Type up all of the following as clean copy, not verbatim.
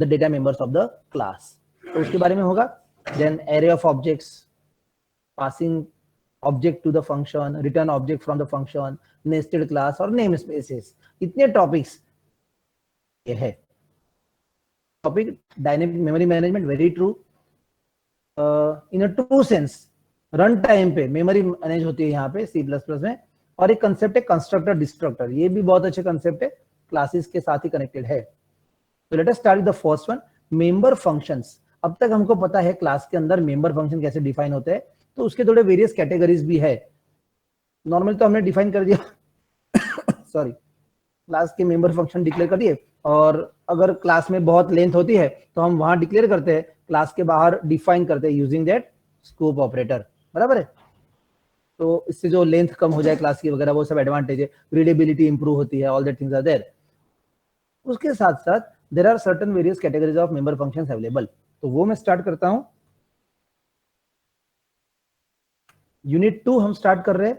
The data members of the class, तो उसके बारे में होगा। Then array of objects, passing object to the function, return object from the function, nested class और name spaces, इतने topics ये है। Topic dynamic memory management, very true. In a true sense run time पे memory manage होती है यहाँ पे C++ में। और एक कंसेप्ट है कंस्ट्रक्टर डिस्ट्रक्टर, ये भी बहुत अच्छा कंसेप्ट है, क्लासेस के साथ ही कनेक्टेड है। तो let us start the first one, member functions. अब तक हमको पता है क्लास के अंदर मेंबर फंक्शन कैसे डिफाइन होते हैं, तो उसके थोड़े वेरियस कैटेगरीज भी है। नॉर्मली तो हमने डिफाइन कर दिया सॉरी, क्लास के मेंबर फंक्शन डिक्लेयर कर दिए, और अगर क्लास में बहुत लेंथ होती है तो हम वहां डिक्लेयर करते हैं, क्लास के बाहर डिफाइन करते हैं यूजिंग दैट स्कोप ऑपरेटर, बराबर है। तो इससे जो लेंथ कम हो जाए क्लास की वगैरह, वो सब एडवांटेज है, रीडेबिलिटी इंप्रूव होती है, all that things are there. उसके साथ साथ there are certain various categories of member functions available, तो वो मैं स्टार्ट करता हूं। यूनिट 2 हम स्टार्ट कर रहे हैं।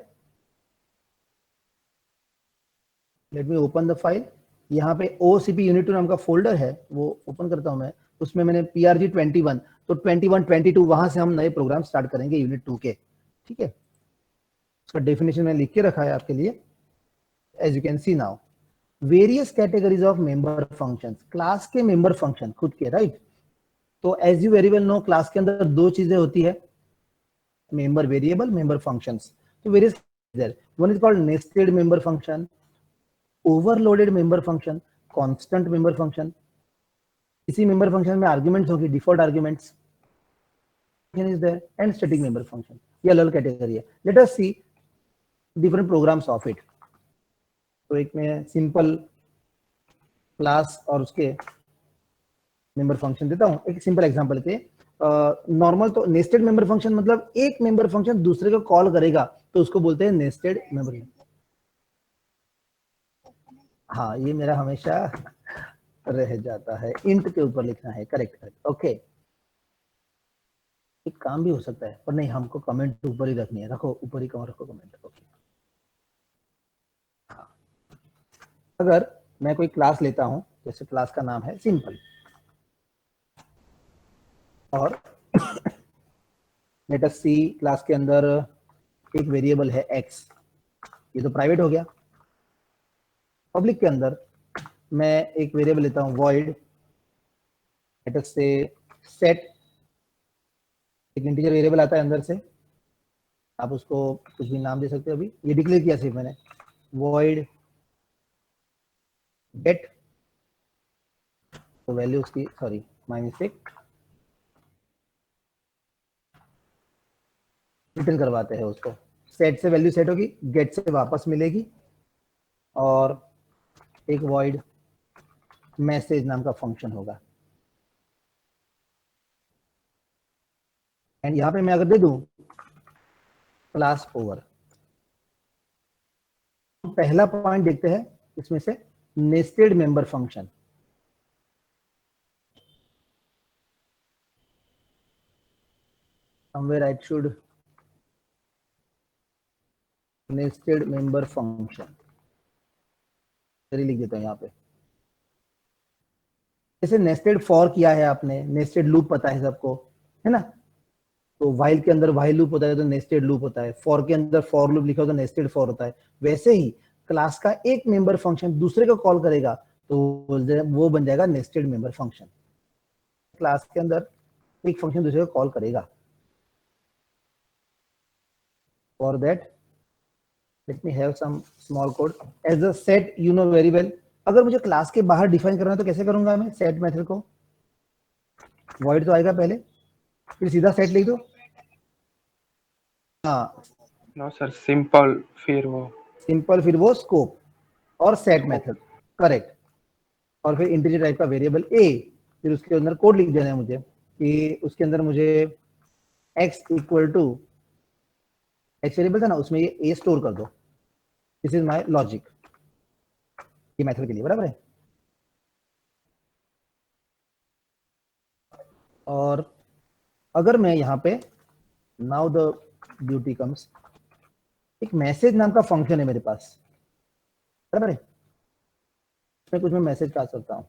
Let me open the file. यहाँ पे OCP यूनिट 2 नाम का फोल्डर है, वो ओपन करता हूं मैं। उसमें मैंने PRG21, तो 21 22 वहां से हम नए प्रोग्राम स्टार्ट करेंगे यूनिट 2 के, ठीक है। उसका डेफिनेशन मैंने लिख के रखा है आपके लिए। As you can see now, various categories of member functions, class के मेंबर फंक्शन खुद के, राइट। तो as you very well know, class के अंदर दो चीजें होती है, मेंबर वेरिएबल, मेंबर फंक्शंस। तो various, one is called nested member function, overloaded member function, constant member function. इसी मेंबर फंक्शन में आर्ग्यूमेंट्स होगी, default arguments is there, and static member function. ये अलग कैटेगरी है। Late us see different programs of it. तो एक में simple class और उसके मेंबर फंक्शन देता हूं। एक सिंपल एग्जांपल के, नॉर्मल तो नेस्टेड मेंबर फंक्शन मतलब एक मेंबर फंक्शन दूसरे को कॉल करेगा, तो उसको बोलते हैं नेस्टेड मेंबर। हाँ, ये मेरा हमेशा रह जाता है, इंट के ऊपर लिखना है, करेक्ट करेक्ट, ओके। एक काम भी हो सकता है, पर नहीं, हमको कमेंट ऊपर ही रखनी है, रखो ऊपर ही कौन रखो कमेंट, ओके। हाँ, अगर मैं कोई क्लास लेता हूं, जैसे क्लास का नाम है सिंपल, और लेट अस सी क्लास के अंदर एक वेरिएबल है x, ये तो प्राइवेट हो गया। पब्लिक के अंदर मैं एक वेरिएबल लेता हूं void, लेट अस से set, एक इंटीजर वेरिएबल आता है अंदर से, आप उसको कुछ भी नाम दे सकते हो। अभी ये डिक्लेयर किया सिर्फ मैंने, void get, तो वैल्यू उसकी, सॉरी माय मिस्टेक, रिटर्न करवाते हैं उसको। सेट से वैल्यू सेट होगी, गेट से वापस मिलेगी, और एक void मैसेज नाम का फंक्शन होगा। एंड यहाँ पे मैं अगर दे दूं क्लास ओवर, पहला पॉइंट देखते हैं इसमें से, nested member function. somewhere I should nested member function लिख देता हूं यहाँ पे। जैसे नेस्टेड फॉर किया है आपने, नेस्टेड लूप पता है सबको, है ना। तो व्हाइल के अंदर व्हाइल लूप होता है तो नेस्टेड लूप होता है, फॉर के अंदर फॉर लूप लिखा हो तो नेस्टेड फॉर होता है। वैसे ही क्लास का एक मेंबर फंक्शन दूसरे को कॉल करेगा तो वो बन जाएगा नेस्टेड मेंबर फंक्शन। क्लास के अंदर एक फंक्शन दूसरे को कॉल करेगा। For that let me have some small code as a set, you know very well। अगर मुझे क्लास के बाहर डिफाइन करना है तो कैसे करूंगा मैं सेट मेथड को? void तो आएगा पहले, फिर सीधा सेट लिख दो। हाँ नो सर, सिंपल फिर वो स्कोप और सेट मेथड, करेक्ट। और फिर इंटीजर टाइप का वेरिएबल a, फिर उसके अंदर कोड लिख देना है मुझे कि उसके अंदर मुझे x equal to x variable था ना, उसमें ये a स्टोर कर दो। दिस इज माय लॉजिक ये मेथड के लिए, बराबर है। और अगर मैं यहाँ पे, नाउ द ब्यूटी कम्स, एक मैसेज नाम का फंक्शन है मेरे पास, बराबर है। इसमें कुछ मैं मैसेज डाल सकता हूँ।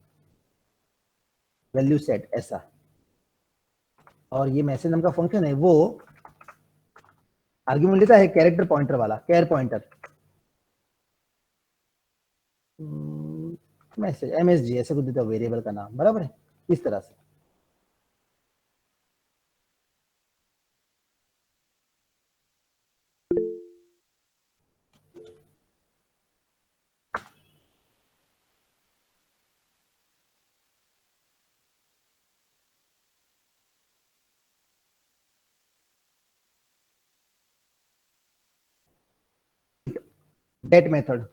वैल्यू सेट ऐसा, और ये मैसेज नाम का फंक्शन है वो आर्ग्यूमेंट लेता है कैरेक्टर पॉइंटर वाला, कैर पॉइंटर, मैसेज MSG ऐसे कुछ देता है वेरिएबल का नाम, बराबर है, इस तरह से। गेट मेथड,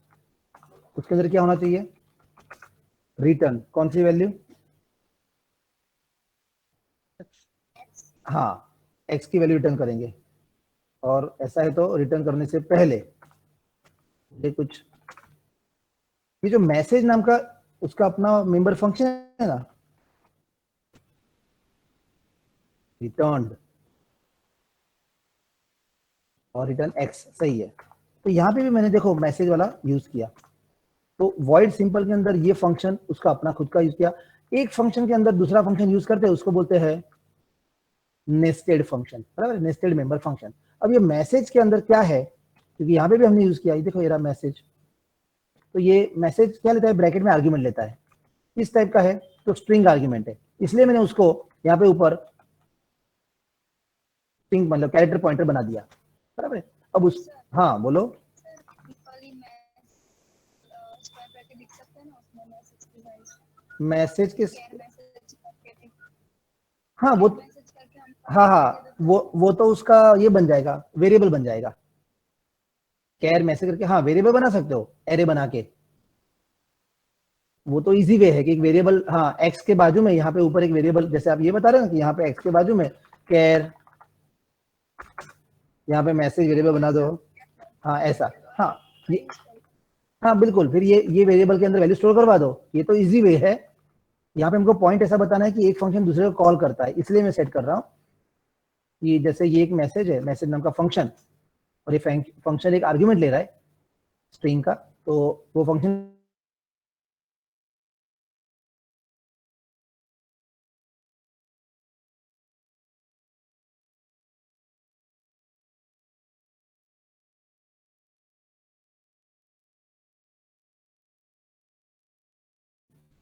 उसके अंदर क्या होना चाहिए, रिटर्न कौन सी वैल्यू, हाँ x की वैल्यू रिटर्न करेंगे, और ऐसा है तो रिटर्न करने से पहले ये कुछ, ये जो मैसेज नाम का उसका अपना मेंबर फंक्शन है ना, रिटर्न और रिटर्न x, सही है। तो यहाँ पे भी मैंने देखो मैसेज वाला यूज किया, तो वॉइड सिंपल के अंदर ये फंक्शन उसका अपना खुद का यूज किया, एक फंक्शन के अंदर दूसरा फंक्शन यूज करते हैं उसको बोलते हैं नेस्टेड फंक्शन, बराबर, नेस्टेड मेंबर फंक्शन। अब ये मैसेज के अंदर क्या है, क्योंकि यहाँ पे भी हमने यूज किया, ये देखो ये रहा मैसेज, तो ये मैसेज क्या लेता है, ब्रैकेट में आर्ग्यूमेंट लेता है, किस टाइप का है, तो स्ट्रिंग आर्ग्यूमेंट है, इसलिए मैंने उसको यहाँ पे ऊपर स्ट्रिंग मतलब कैरेक्टर पॉइंटर बना दिया, बराबर है। अब उस, हाँ बोलो, मैसेज के, हाँ वो, हाँ वो तो उसका ये बन जाएगा, वेरिएबल बन जाएगा, कैर मैसेज करके, हाँ वेरिएबल बना सकते हो एरे बना के, वो तो इजी वे है कि एक वेरिएबल, हाँ एक्स के बाजू में यहाँ पे ऊपर एक वेरिएबल, जैसे आप ये बता रहे हो ना कि यहाँ पे एक्स के बाजू में कैर, यहाँ पे मैसेज वेरिएबल बना दो, हाँ ऐसा, हाँ ये, हाँ बिल्कुल, फिर ये वेरिएबल के अंदर वैल्यू स्टोर करवा दो, ये तो इजी वे है। यहाँ पे हमको पॉइंट ऐसा बताना है कि एक फंक्शन दूसरे को कॉल करता है, इसलिए मैं सेट कर रहा हूँ कि जैसे ये एक मैसेज है, मैसेज नाम का फंक्शन, और ये फंक्शन एक आर्ग्यूमेंट ले रहा है स्ट्रिंग का, तो वो फंक्शन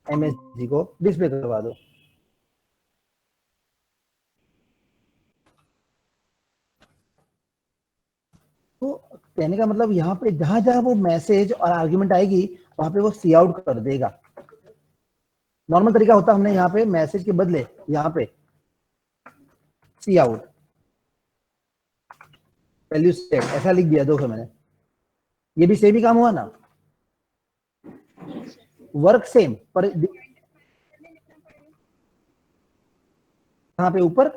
MSG को डिस्प्ले करवा दो। तो कहने का मतलब यहाँ पे जहां जहां वो मैसेज और आर्ग्यूमेंट आएगी वहां पे वो सी आउट कर देगा। नॉर्मल तरीका होता हमने यहाँ पे मैसेज के बदले यहाँ पे सी आउट वैल्यू सेट ऐसा लिख दिया, देखो मैंने, ये भी सेम ही काम हुआ ना, वर्क सेम, पर यहाँ पे ऊपर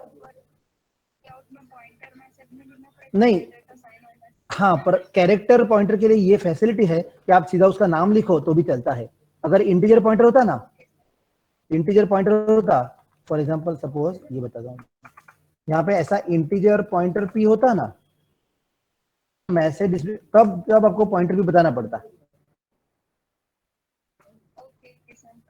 नहीं, हाँ पर कैरेक्टर पॉइंटर के लिए ये फैसिलिटी है कि आप सीधा उसका नाम लिखो तो भी चलता है। अगर इंटीजर पॉइंटर होता ना, इंटीजर पॉइंटर होता, फॉर एग्जांपल सपोज ये बताता हूँ, यहाँ पे ऐसा इंटीजर पॉइंटर p होता ना, मैसेज डिस्प्ले, तब जब आपको पॉइंटर भी बताना पड़ता,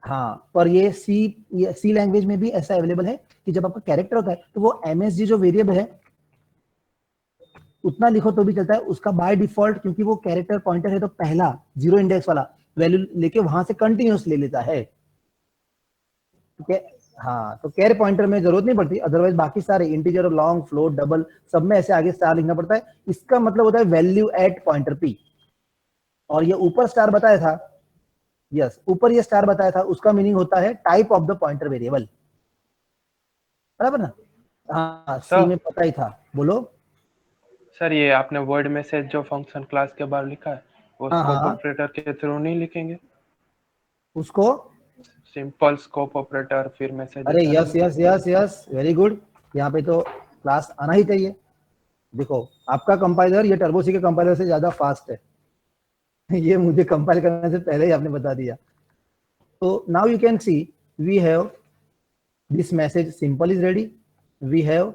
हाँ पर ये सी लैंग्वेज में भी ऐसा अवेलेबल है कि जब आपका कैरेक्टर होता है तो वो MSG जो वेरिएबल है उतना लिखो तो भी चलता है, उसका बाय डिफॉल्ट, क्योंकि वो कैरेक्टर पॉइंटर है तो पहला जीरो इंडेक्स वाला वैल्यू लेके वहां से कंटिन्यूस ले लेता है, ठीक है। हाँ तो कैर पॉइंटर में जरूरत नहीं पड़ती, अदरवाइज बाकी सारे इंटीजर, लॉन्ग, फ्लोट, डबल सब में ऐसे आगे स्टार लिखना पड़ता है। इसका मतलब होता है वैल्यू एट पॉइंटर p, और ये ऊपर स्टार बताया था, यस ऊपर ये स्टार बताया था, उसका मीनिंग होता है type of the pointer variable, बराबर ना, हाँ सी में पता ही था, बोलो सर ये आपने वर्ड मैसेज जो फंक्शन क्लास के बाहर लिखा है वो हाँ स्कोप हाँ ऑपरेटर के थ्रू नहीं लिखेंगे, उसको, सिंपल स्कोप ऑपरेटर फिर मैसेज, अरे yes yes yes yes very good, यहाँ पे तो क्लास आना ही चाहिए। देखो आपका कंपाइलर ये टर्बो सी के कंपाइलर से ज्यादा फास्ट है ये मुझे कंपाइल करने से पहले ही आपने बता दिया। तो now you can see we have this message simple is ready, we have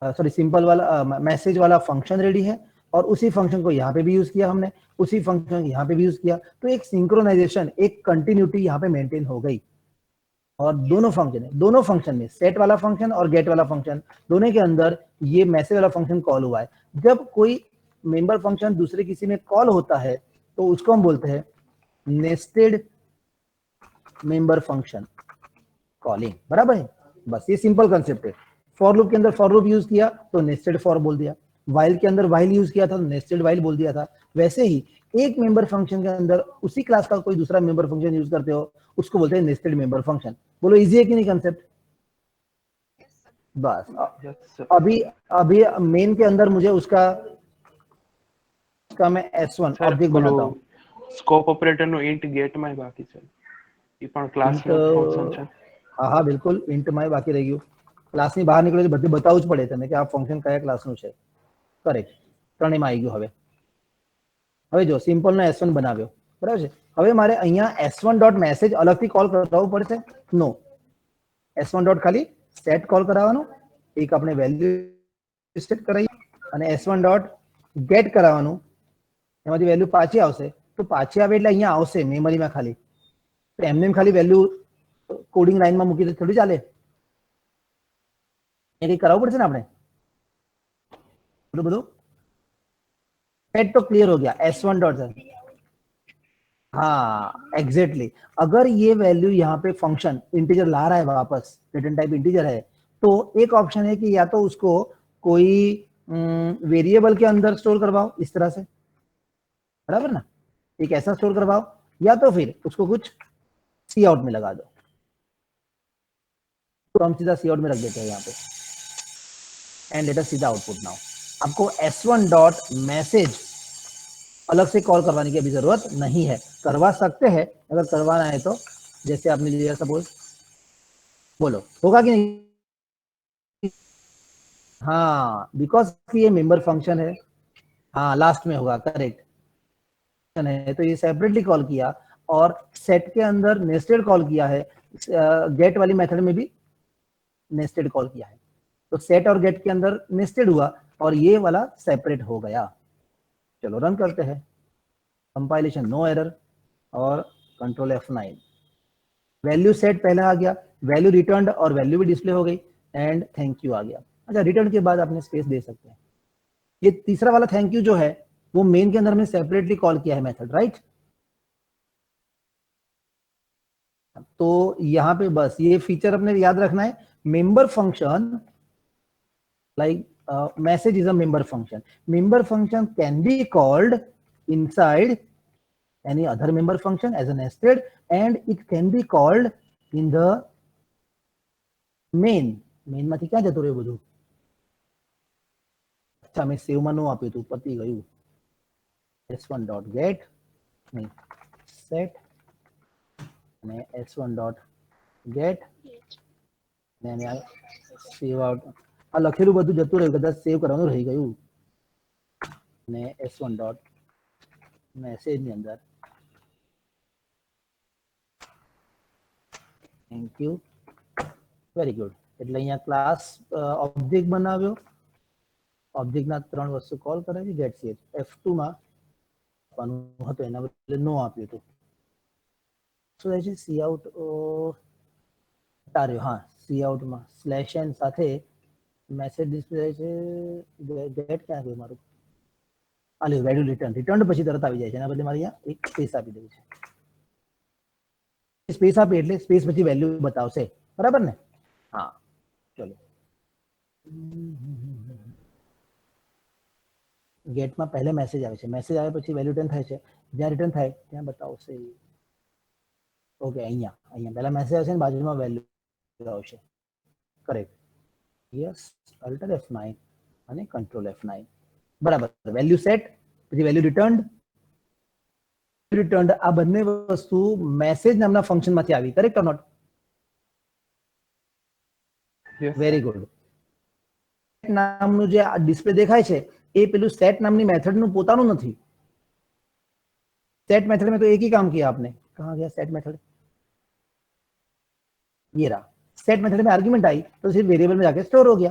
sorry simple वाला मैसेज वाला फंक्शन रेडी है, और उसी फंक्शन को यहाँ पे भी यूज किया हमने, उसी फंक्शन यहाँ पे भी यूज किया, तो एक सिंक्रोनाइजेशन, एक कंटिन्यूटी यहाँ पे मेंटेन हो गई। और दोनों फंक्शन है, दोनों फंक्शन में सेट वाला फंक्शन और गेट वाला फंक्शन दोनों के अंदर ये मैसेज वाला फंक्शन कॉल हुआ है। जब कोई मेंबर फंक्शन दूसरे किसी में कॉल होता है तो उसको हम बोलते हैं नेस्टेड मेंबर फंक्शन कॉलिंग, बराबर है। बस ये सिंपल कंसेप्ट है। फॉर लूप के अंदर फॉर लूप यूज किया तो नेस्टेड फॉर बोल दिया, वाइल के अंदर वाइल यूज किया था तो नेस्टेड वाइल बोल दिया था। वैसे ही एक मेंबर फंक्शन के अंदर उसी क्लास का कोई दूसरा मेंबर फंक्शन यूज करते हो उसको बोलते हैं नेस्टेड मेंबर फंक्शन। बोलो इजी है कि नहीं कंसेप्ट? बस यस सर। अभी अभी मेन के अंदर मुझे उसका मैं S1 સર ऑब्जेक्ट बनाता हूँ। સ્કોપ ઓપરેટર નું ઇન્ટ ગેટ માં બાકી છે, એ પણ ક્લાસ Int, નું ફંક્શન છે। હા બિલકુલ ઇન્ટ માં બાકી રહી ગયું। ક્લાસની બહાર નીકળો તો બધું બતાવવું જ પડે તમને કે આ ફંક્શન કયા ક્લાસનું છે। કરેક્ટ, ત્રણેયમાં આવી ગયું। હવે જો સિમ્પલ નો S1 બનાવ્યો, બરાબર છે। હવે મારે અહીંયા S1 ડોટ મેસેજ અલગથી કોલ કરાવવું પડશે? નો, S1 ડોટ ખાલી સેટ કોલ કરાવવાનું, એક આપણે વેલ્યુ સેટ કરાવી અને S1 ડોટ ગેટ કરાવવાનું, એમાંથી વેલ્યુ પાછી આવશે તો પાછી આવે એટલે અહીંયા આવશે મેમરીમાં ખાલી। તો એમને ખાલી વેલ્યુ કોડિંગ લાઈનમાં મૂકી દે થોડી ચાલે, એ કંઈ કરાવવું પડશે ને આપણે। બધું सेट तो क्लियर हो गया। S1 डॉट, हाँ एग्जैक्टली। अगर ये वैल्यू यहाँ पे फंक्शन इंटीजर ला रहा है वापस, रिटर्न टाइप इंटीजर है, तो एक ऑप्शन है कि या तो उसको कोई वेरिएबल के अंदर स्टोर करवाओ इस तरह से, बराबर ना, एक ऐसा स्टोर करवाओ, या तो फिर उसको कुछ सी आउट में लगा दो। तो हम सीधा सी आउट में रख देते हैं यहाँ पे and let us see the output now. आपको S1 डॉट मैसेज अलग से कॉल करवाने की अभी जरूरत नहीं है, करवा सकते हैं अगर करवाना है तो। जैसे आपने लिया सपोज, बोलो होगा कि नहीं? हाँ बिकॉज ये मेंबर फंक्शन है, हाँ लास्ट में होगा, करेक्ट है। तो ये सेपरेटली कॉल किया और सेट के अंदर नेस्टेड कॉल किया है, गेट वाली मेथड में भी नेस्टेड कॉल किया है। तो सेट और गेट के अंदर नेस्टेड हुआ और ये वाला सेपरेट हो गया। चलो रन करते हैं, कंपाइलेशन नो एरर और कंट्रोल F9। वैल्यू सेट पहले आ गया, वैल्यू रिटर्न और वैल्यू भी डिस्प्ले हो गई एंड थैंक यू आ गया। अच्छा रिटर्न के बाद आपने स्पेस दे सकते हैं। ये तीसरा वाला थैंक यू जो है वो मेन के अंदर में सेपरेटली कॉल किया है मेथड, राइट। तो यहाँ पे बस ये फीचर अपने याद रखना है, member function like message is a member function. Member function can be called inside any other member function as a nested, and it can be called in the main માંથી ક્યાં જતું રહ્યું બધું? અચ્છા મેં સેવ માં નો આપ્યું હતું, પતી ગયું। S1 dot get નહીં set અને S1 dot get અને save out, આ લખેલું બધું જતું રહ્યું, કદાચ સેવ કરવાનું રહી ગયું। અને S1 ડોટ મેસેજ ની અંદર થેન્ક યુ, વેરી ગુડ। એટલે અહીંયા ક્લાસ ઓબ્જેક્ટ બનાવ્યો, ઓબ્જેક્ટના ત્રણ વસ્તુ કોલ કરાવી, ગેટ સીએચ F2 માં આપવાનું હતું એના બદલે નો આપ્યું હતું। શું થાય છે સી આઉટ તાર્યો, હા સી આઉટ માં સ્લેશ એન સાથે મેસેજ ડિસ્પ્લે છે, ગેટ ક્યાં ગયું મારું? આ લ્યો વેલ્યુ રિટર્ન, રિટર્ન પછી તરત આવી જાય છે, એના બદલે મારે અહીંયા એક સ્પેસ આપી દેવું છે। સ્પેસ આપી એટલે સ્પેસ પછી વેલ્યુ બતાવશે, બરાબર ને? હા ચલો ગેટમાં પહેલે મેસેજ આવે છે, મેસેજ આવે પછી વેલ્યુ રિટર્ન થાય છે, જ્યાં રિટર્ન થાય ત્યાં બતાવશે। ઓકે અહીંયા અહીંયા પહેલા મેસેજ આવશે ને બાજુમાં વેલ્યુ આવશે, કરેક્ટ। યસ અલ્ટર F9 અને કંટ્રોલ F9, બરાબર। વેલ્યુ સેટ પછી વેલ્યુ રિટર્ન્ડ આ બંને વસ્તુ મેસેજ નામના ફંક્શન માંથી આવી, correct or not? Very good. નામનું જે આ ડિસ્પ્લે દેખાય છે એ પેલું સેટ નામની મેથડનું પોતાનું નથી। सेट मेथड में तो एक ही काम किया आपने, कहाँ गया सेट मेथड? ये रहा, सेट मेथड में आर्ग्यूमेंट आई तो सिर्फ वेरिएबल में जाके स्टोर हो गया,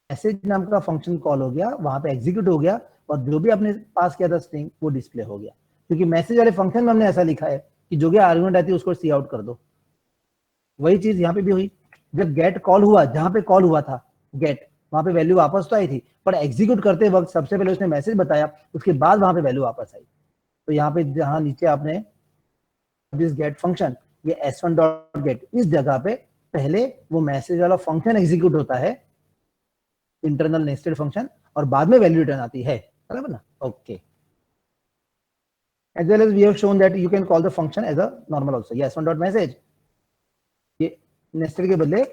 मैसेज नाम का फंक्शन कॉल हो गया, वहां पे एग्जीक्यूट हो गया और जो भी आपने पास किया था स्ट्रिंग वो डिस्प्ले हो गया। क्योंकि मैसेज वाले फंक्शन में हमने ऐसा लिखा है कि जो भी आर्गुमेंट आती है उसको सी आउट कर दो, वही चीज यहाँ पे भी हुई, जब गेट कॉल हुआ, जहां पे कॉल हुआ था गेट, वहां पे वैल्यू वापस तो आई थी, पर एग्जीक्यूट करते वक्त सबसे पहले उसने मैसेज बताया, उसके बाद वहां पे वैल्यू वापस आई। तो यहाँ पे जहां नीचे आपने दिस गेट फंक्शन, ये s1 डॉट गेट, इस जगह पे पहले वो मैसेज वाला फंक्शन एग्जीक्यूट होता है, इंटरनल नेस्टेड फंक्शन, और बाद में वैल्यू रिटर्न आती है, बराबर ना? Okay. As well as we have shown that you can call the function as a normal also. Yes, one dot message. ये nested के बदले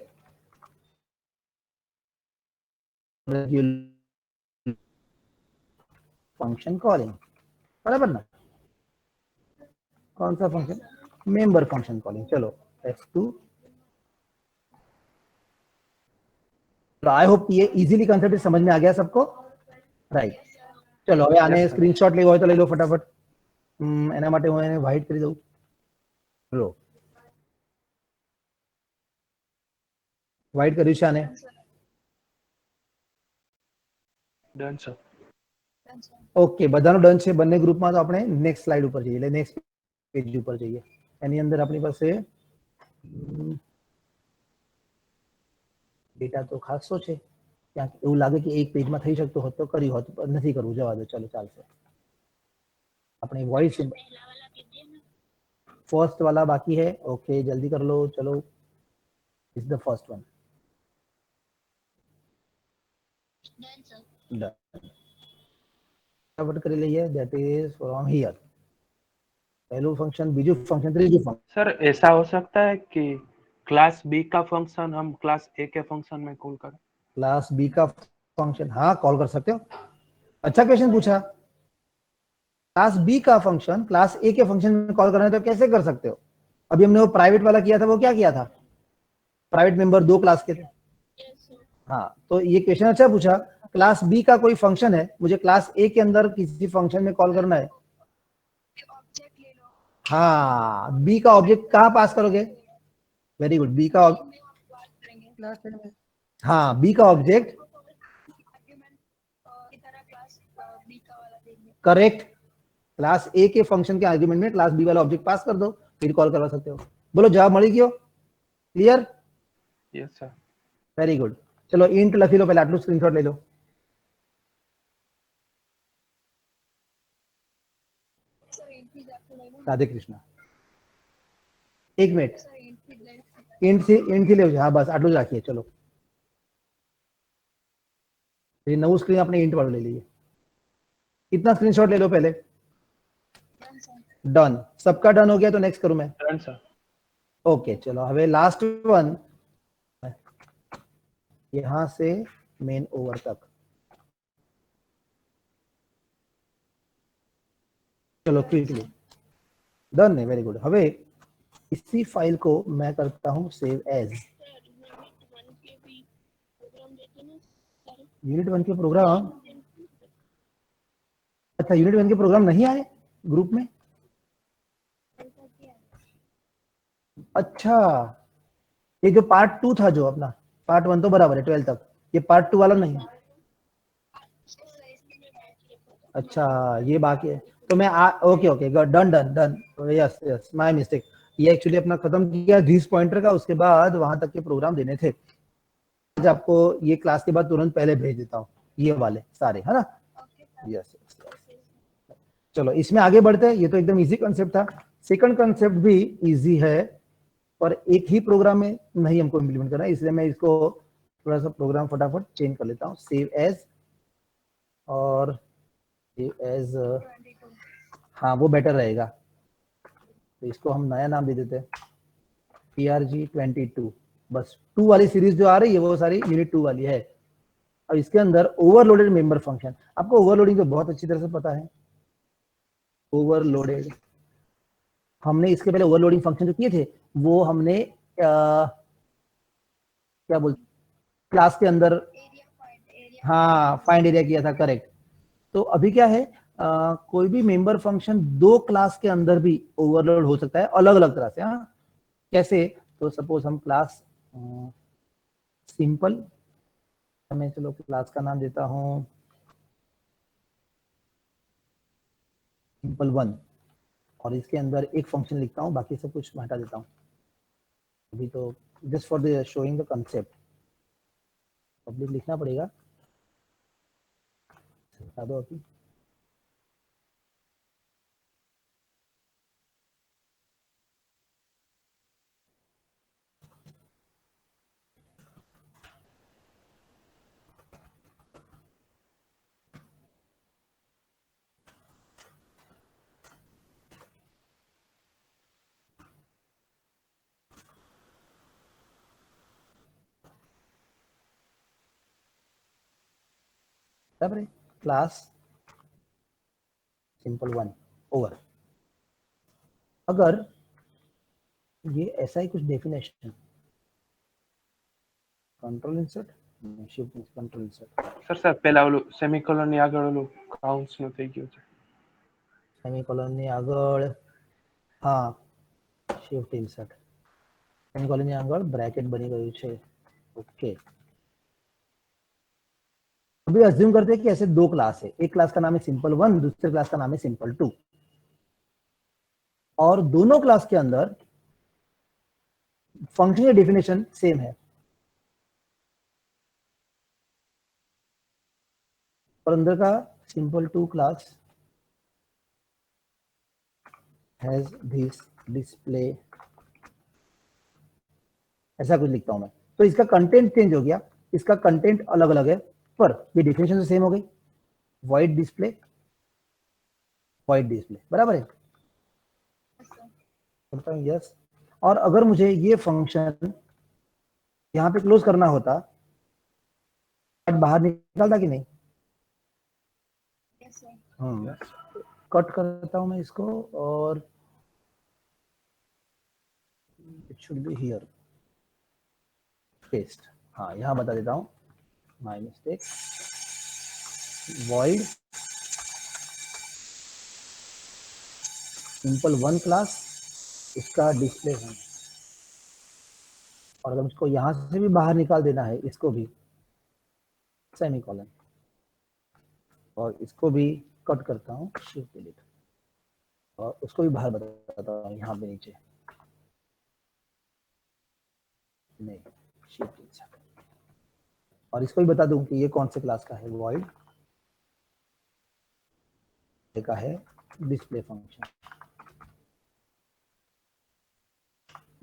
फंक्शन कॉलिंग, बराबर ना? कौन सा फंक्शन? Member function calling. चलो f2। आई होप ये easily concept समझ में आ गया सबको, राइट? चलो હવે આને Yes, sir. સ્ક્રીનશોટ લેવો હોય તો લઈ લો ફટાફટ। એના માટે હું એને વ્હાઇટ કરી દઉં। લો વ્હાઇટ કર્યું છે આને। Done, sir. ઓકે, બધાનું ડન છે બંને ગ્રુપમાં। તો આપણે નેક્સ્ટ સ્લાઇડ ઉપર જઈએ, એટલે નેક્સ્ટ પેજ ઉપર જઈએ। એની અંદર આપણી પાસે ડેટા તો ખાસો છે, ક્યાંક એવું લાગે કે એક પેજમાં થઈ શકતો હોત તો કર્યું હોત, નથી કરવું, જવા દો, ચલો ચાલશે। આપણે વોઇસ फर्स्ट वाला बाकी है, ओके जल्दी कर लो, चलो is the first one done. फटाफट કરી લઈએ, दैट इज फ्रॉम हियर, पहलू फंक्शन, बीजू फंक्शन, त्रीजू फंक्शन। सर ऐसा हो सकता है कि क्लास बी का फंक्शन हम क्लास ए के फंक्शन में कॉल करें? क्लास बी का फंक्शन, हाँ कॉल कर सकते हो। अच्छा क्वेश्चन पूछा। क्लास बी का फंक्शन क्लास ए के फंक्शन में कॉल करना है तो कैसे कर सकते हो? अभी हमने वो प्राइवेट वाला किया था, वो क्या किया था? प्राइवेट मेंबर दो क्लास के थे। हाँ, तो ये क्वेश्चन अच्छा पूछा। क्लास बी का कोई फंक्शन है, मुझे क्लास ए के अंदर किसी फंक्शन में कॉल करना है। हाँ, बी का ऑब्जेक्ट कहाँ पास करोगे? वेरी गुड, बी का हाँ, बी का ऑब्जेक्ट, करेक्ट। क्लास ए के फंक्शन के आर्ग्यूमेंट में क्लास बी वाला ऑब्जेक्ट पास कर दो, फिर कॉल करवा सकते हो। बोलो जवाब मળી ગયો? Clear? Yes sir. Very good. चलो इंट લખી લો, પહેલા આટલું સ્ક્રીનશોટ લઈ લો। राधे कृष्ण। एक मिनट, इंट થી લેવું છે? હા બસ આટલું જ રાખીએ। ચલો ये नવું स्क्रीन આપણે इंट वाળું લઈ લઈએ। कितना स्क्रीनशॉट ले लो पहले? डन, सबका डन हो गया तो नेक्स्ट करूं मैं? Done sir. ओके चलो હવે लास्ट वन, यहां से मेन ओवर तक। चलो क्विकली डन है, वेरी गुड। હવે इसी फाइल को मैं करता हूं सेव एज। यूनिट 1 के प्रोग्राम, अच्छा यूनिट 1 के प्रोग्राम नहीं आए ग्रुप में? अच्छा, ये जो पार्ट 2 था, जो अपना पार्ट 1 तो बराबर है 12 तक, ये पार्ट 2 वाला नहीं। अच्छा ये बाकी है, तो मैं okay okay done done done, yes yes my mistake. ये एक्चुअली अपना खत्म किया दिस पॉइंटर का, उसके बाद वहां तक के प्रोग्राम देने थे। आज आपको ये क्लास के बाद तुरंत पहले भेज देता हूँ, ये वाले सारे, है ना? Yes yes. चलो इसमें आगे बढ़ते हैं। ये तो एकदम इजी कंसेप्ट था। सेकंड कंसेप्ट भी इजी है, पर एक ही प्रोग्राम में नहीं हमको इम्प्लीमेंट करना है, इसलिए मैं इसको थोड़ा सा प्रोग्राम फटाफट चेंज कर लेता हूँ। सेव एज और सेव एज, हाँ वो बेटर रहेगा। तो इसको हम नया नाम दे देते हैं PRG22। बस 2 वाली सीरीज जो आ रही है वो सारी यूनिट 2 वाली है। अब इसके अंदर ओवरलोडेड मेंबर फंक्शन, आपको ओवरलोडिंग तो बहुत अच्छी तरह से पता है। ओवरलोडेड, हमने इसके पहले ओवरलोडिंग फंक्शन जो किए थे वो हमने क्या बोलते, क्लास के अंदर, हाँ फाइंड एरिया किया था, करेक्ट। तो अभी क्या है, कोई भी मेंबर फंक्शन दो क्लास के अंदर भी ओवरलोड हो सकता है, अलग अलग तरह से। हाँ कैसे? तो सपोज हम क्लास सिंपल, मैं चलो क्लास का नाम देता हूँ सिंपल 1, और इसके अंदर एक फंक्शन लिखता हूँ, बाकी सब कुछ हटा देता हूँ। अभी तो just for the showing the concept public लिखना पड़ेगा, बता दो अभी। Class simple one over. अगर ये ऐसा ही कुछ definition, control insert shift control insert sir પેલા ઓલું સેમિકોલન ની આગળ ઓલું કાઉન્ટ્સ નું થઈ ગયું છે. સેમિકોલન ની આગળ, હા શિફ્ટ ઇન્સર્ટ, સેમિકોલન ની આગળ બ્રેકેટ બની ગયું છે। ओके, अभी अज्यूम करते हैं कि ऐसे दो क्लास है, एक क्लास का नाम है सिंपल वन, दूसरे क्लास का नाम है सिंपल टू, और दोनों क्लास के अंदर फंक्शन की डेफिनेशन सेम है, और अंदर का simple two class has this display, ऐसा कुछ लिखता हूं मैं, तो इसका कंटेंट चेंज हो गया, इसका कंटेंट अलग अलग है, पर ये डेफिनेशन तो सेम हो गई, वाइड डिस्प्ले बराबर है, यस। और अगर मुझे ये फंक्शन यहाँ पे क्लोज करना होता, बाहर निकलता कि नहीं? कट करता हूं मैं इसको, और it should be here, paste, हाँ यहाँ बता देता हूँ, my mistake, void simple one class, इसका डिस्प्ले है, और अगर मुझको यहां से भी बाहर निकाल देना है, इसको भी सेमीकोलन, और इसको भी कट करता हूँ, शिफ्ट डिलीट, और उसको भी बाहर बताता हूँ यहाँ पे नीचे, नहीं शिफ्ट इंसर्ट, और इसको भी बता दूं कि ये कौन से क्लास का है, वॉइड का है डिस्प्ले फंक्शन,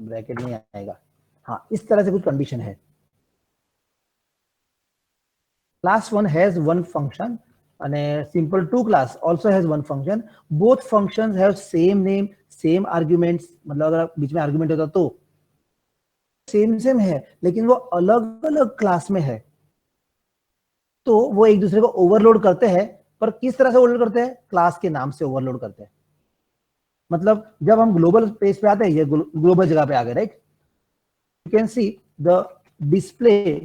ब्रैकेट नहीं आएगा, हाँ इस तरह से कुछ कंडीशन है। Class one has one function and simple 2 class also has one function, both functions have same name same arguments, मतलब अगर बीच में आर्गुमेंट होता तो सेम है, लेकिन वो अलग अलग क्लास में है, तो वो एक दूसरे को ओवरलोड करते हैं, पर किस तरह से ओवरलोड करते हैं? क्लास के नाम से ओवरलोड करते हैं। मतलब जब हम ग्लोबल पेज पे आते हैं, ये ग्लोबल जगह पे आ गए, right, you can see the display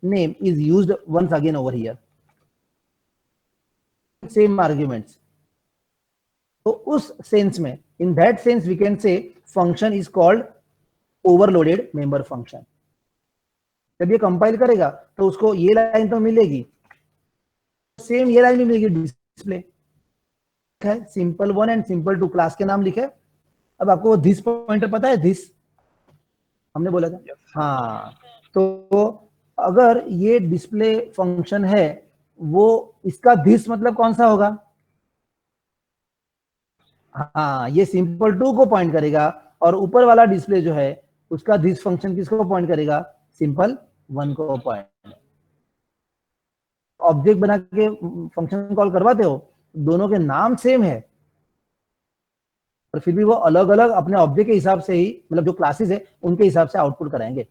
name is used once again over here, same arguments, तो उस सेंस में, in that sense we can say function is called overloaded member function. जब ये कंपाइल करेगा तो उसको ये लाइन तो मिलेगी, सेम ये लाइन भी मिलेगी, डिस्प्ले है simple one and simple two, class के नाम लिखे। अब आपको दिस पॉइंटर पता है, दिस हमने बोला था, हाँ, तो अगर ये डिस्प्ले फंक्शन है, वो इसका दिस मतलब कौन सा होगा? हाँ, ये सिंपल टू को पॉइंट करेगा, और ऊपर वाला डिस्प्ले जो है उसका दिस फंक्शन किसको पॉइंट करेगा? सिंपल वन को पॉइंट। ऑब्जेक्ट बना के फंक्शन कॉल करवाते हो, दोनों के नाम सेम है, और फिर भी वो अलग अलग अपने ऑब्जेक्ट के हिसाब से ही, मतलब जो क्लासेस है उनके हिसाब से आउटपुट कराएंगे।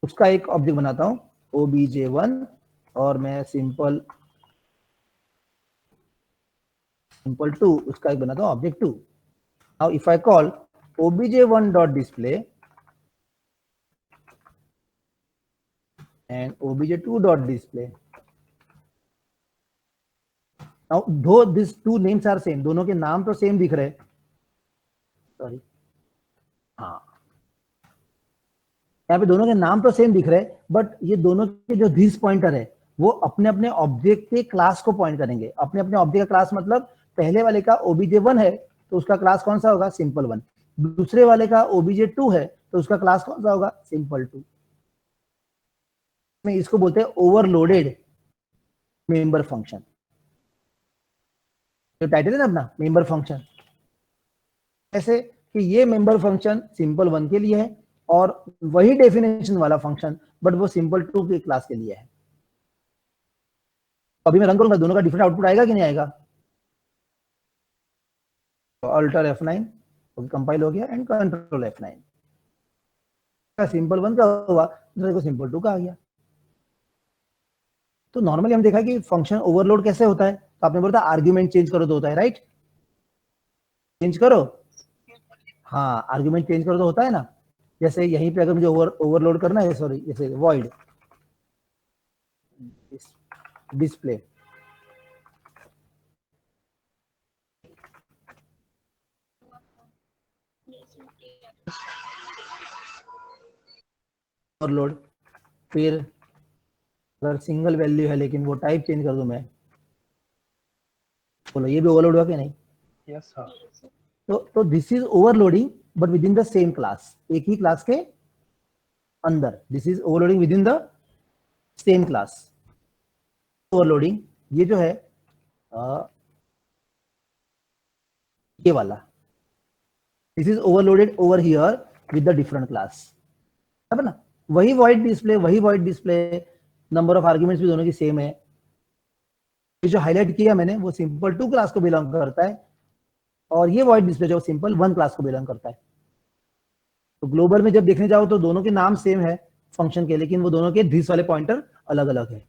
उसका एक ऑब्जेक्ट बनाता हूं obj1, और मैं सिंपल टू, उसका एक बनाता हूं object two. Now if I call obj1 dot display and obj2 dot display, now though this two names are same, दोनों के नाम तो सेम दिख रहे, सॉरी, हाँ यहाँ पे दोनों के नाम तो सेम दिख रहे, बट ये दोनों के जो दिस पॉइंटर है वो अपने अपने ऑब्जेक्ट के क्लास को पॉइंट करेंगे। अपने अपने ऑब्जेक्ट का क्लास मतलब पहले वाले का obj1 है, तो उसका क्लास कौन सा होगा? Simple one. दूसरे वाले का obj2 है तो उसका क्लास कौन सा होगा, simple2। में इसको बोलते हैं ओवरलोडेड मेंबर फंक्शन। जो टाइटल है ना अपना मेंबर फंक्शन, ऐसे कि ये मेंबर फंक्शन सिंपल1 के लिए है और वही डेफिनेशन वाला फंक्शन बट वो सिंपल2 के क्लास के लिए है। अभी मैं रन करूंगा, दोनों का डिफरेंट आउटपुट आएगा कि नहीं आएगा। तो अल्टर F9, कंपाइल हो गया एंड कंट्रोल F9। सिंपल1 का हुआ, दूसरे को सिंपल2 का आ गया। तो नॉर्मली हम देखा कि फंक्शन ओवरलोड कैसे होता है, तो आपने बोला था आर्ग्यूमेंट चेंज करो तो होता है, राइट। चेंज करो, हाँ आर्ग्यूमेंट चेंज करो तो होता है ना। जैसे यहीं पे अगर मुझे ओवरलोड करना है, सॉरी, जैसे वॉइड डिस्प्ले, ओवरलोड, फिर अगर सिंगल वैल्यू है लेकिन वो टाइप चेंज कर दूं मैं, बोलो ये भी ओवरलोड हुआ कि नहीं। Yes sir. तो this is overloading but within the same class, एक ही क्लास के अंदर। This is overloading within the same class. Overloading ये जो है ये वाला, this is overloaded over here with the different class, है ना। वही void display, number of arguments भी दोनों की सेम है। ये जो हाईलाइट किया मैंने वो सिंपल2 क्लास को बिलोंग करता है और ये वॉइड डिस्प्ले जो सिंपल1 क्लास को बिलोंग करता है। तो ग्लोबल में जब देखने जाओ तो दोनों के नाम सेम है फंक्शन के, लेकिन वो दोनों के दिस वाले पॉइंटर अलग अलग है।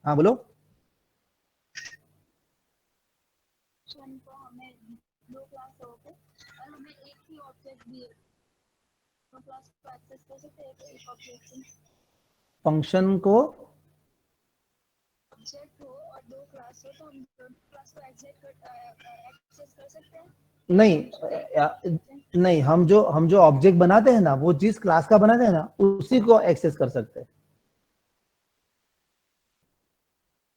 हाँ बोलो। हमें दो क्लास होते और हमें एक ही ऑब्जेक्ट दिए, तो क्लास को एक्सेस कर सकते हैं एक ऑब्जेक्ट से। फंक्शन को ऑब्जेक्ट हो और दो क्लास हो तो हम दोनों क्लास को एक्सेस कर सकते हैं। नहीं, हम जो ऑब्जेक्ट बनाते हैं ना, वो जिस क्लास का बनाते हैं ना उसी को एक्सेस कर सकते हैं।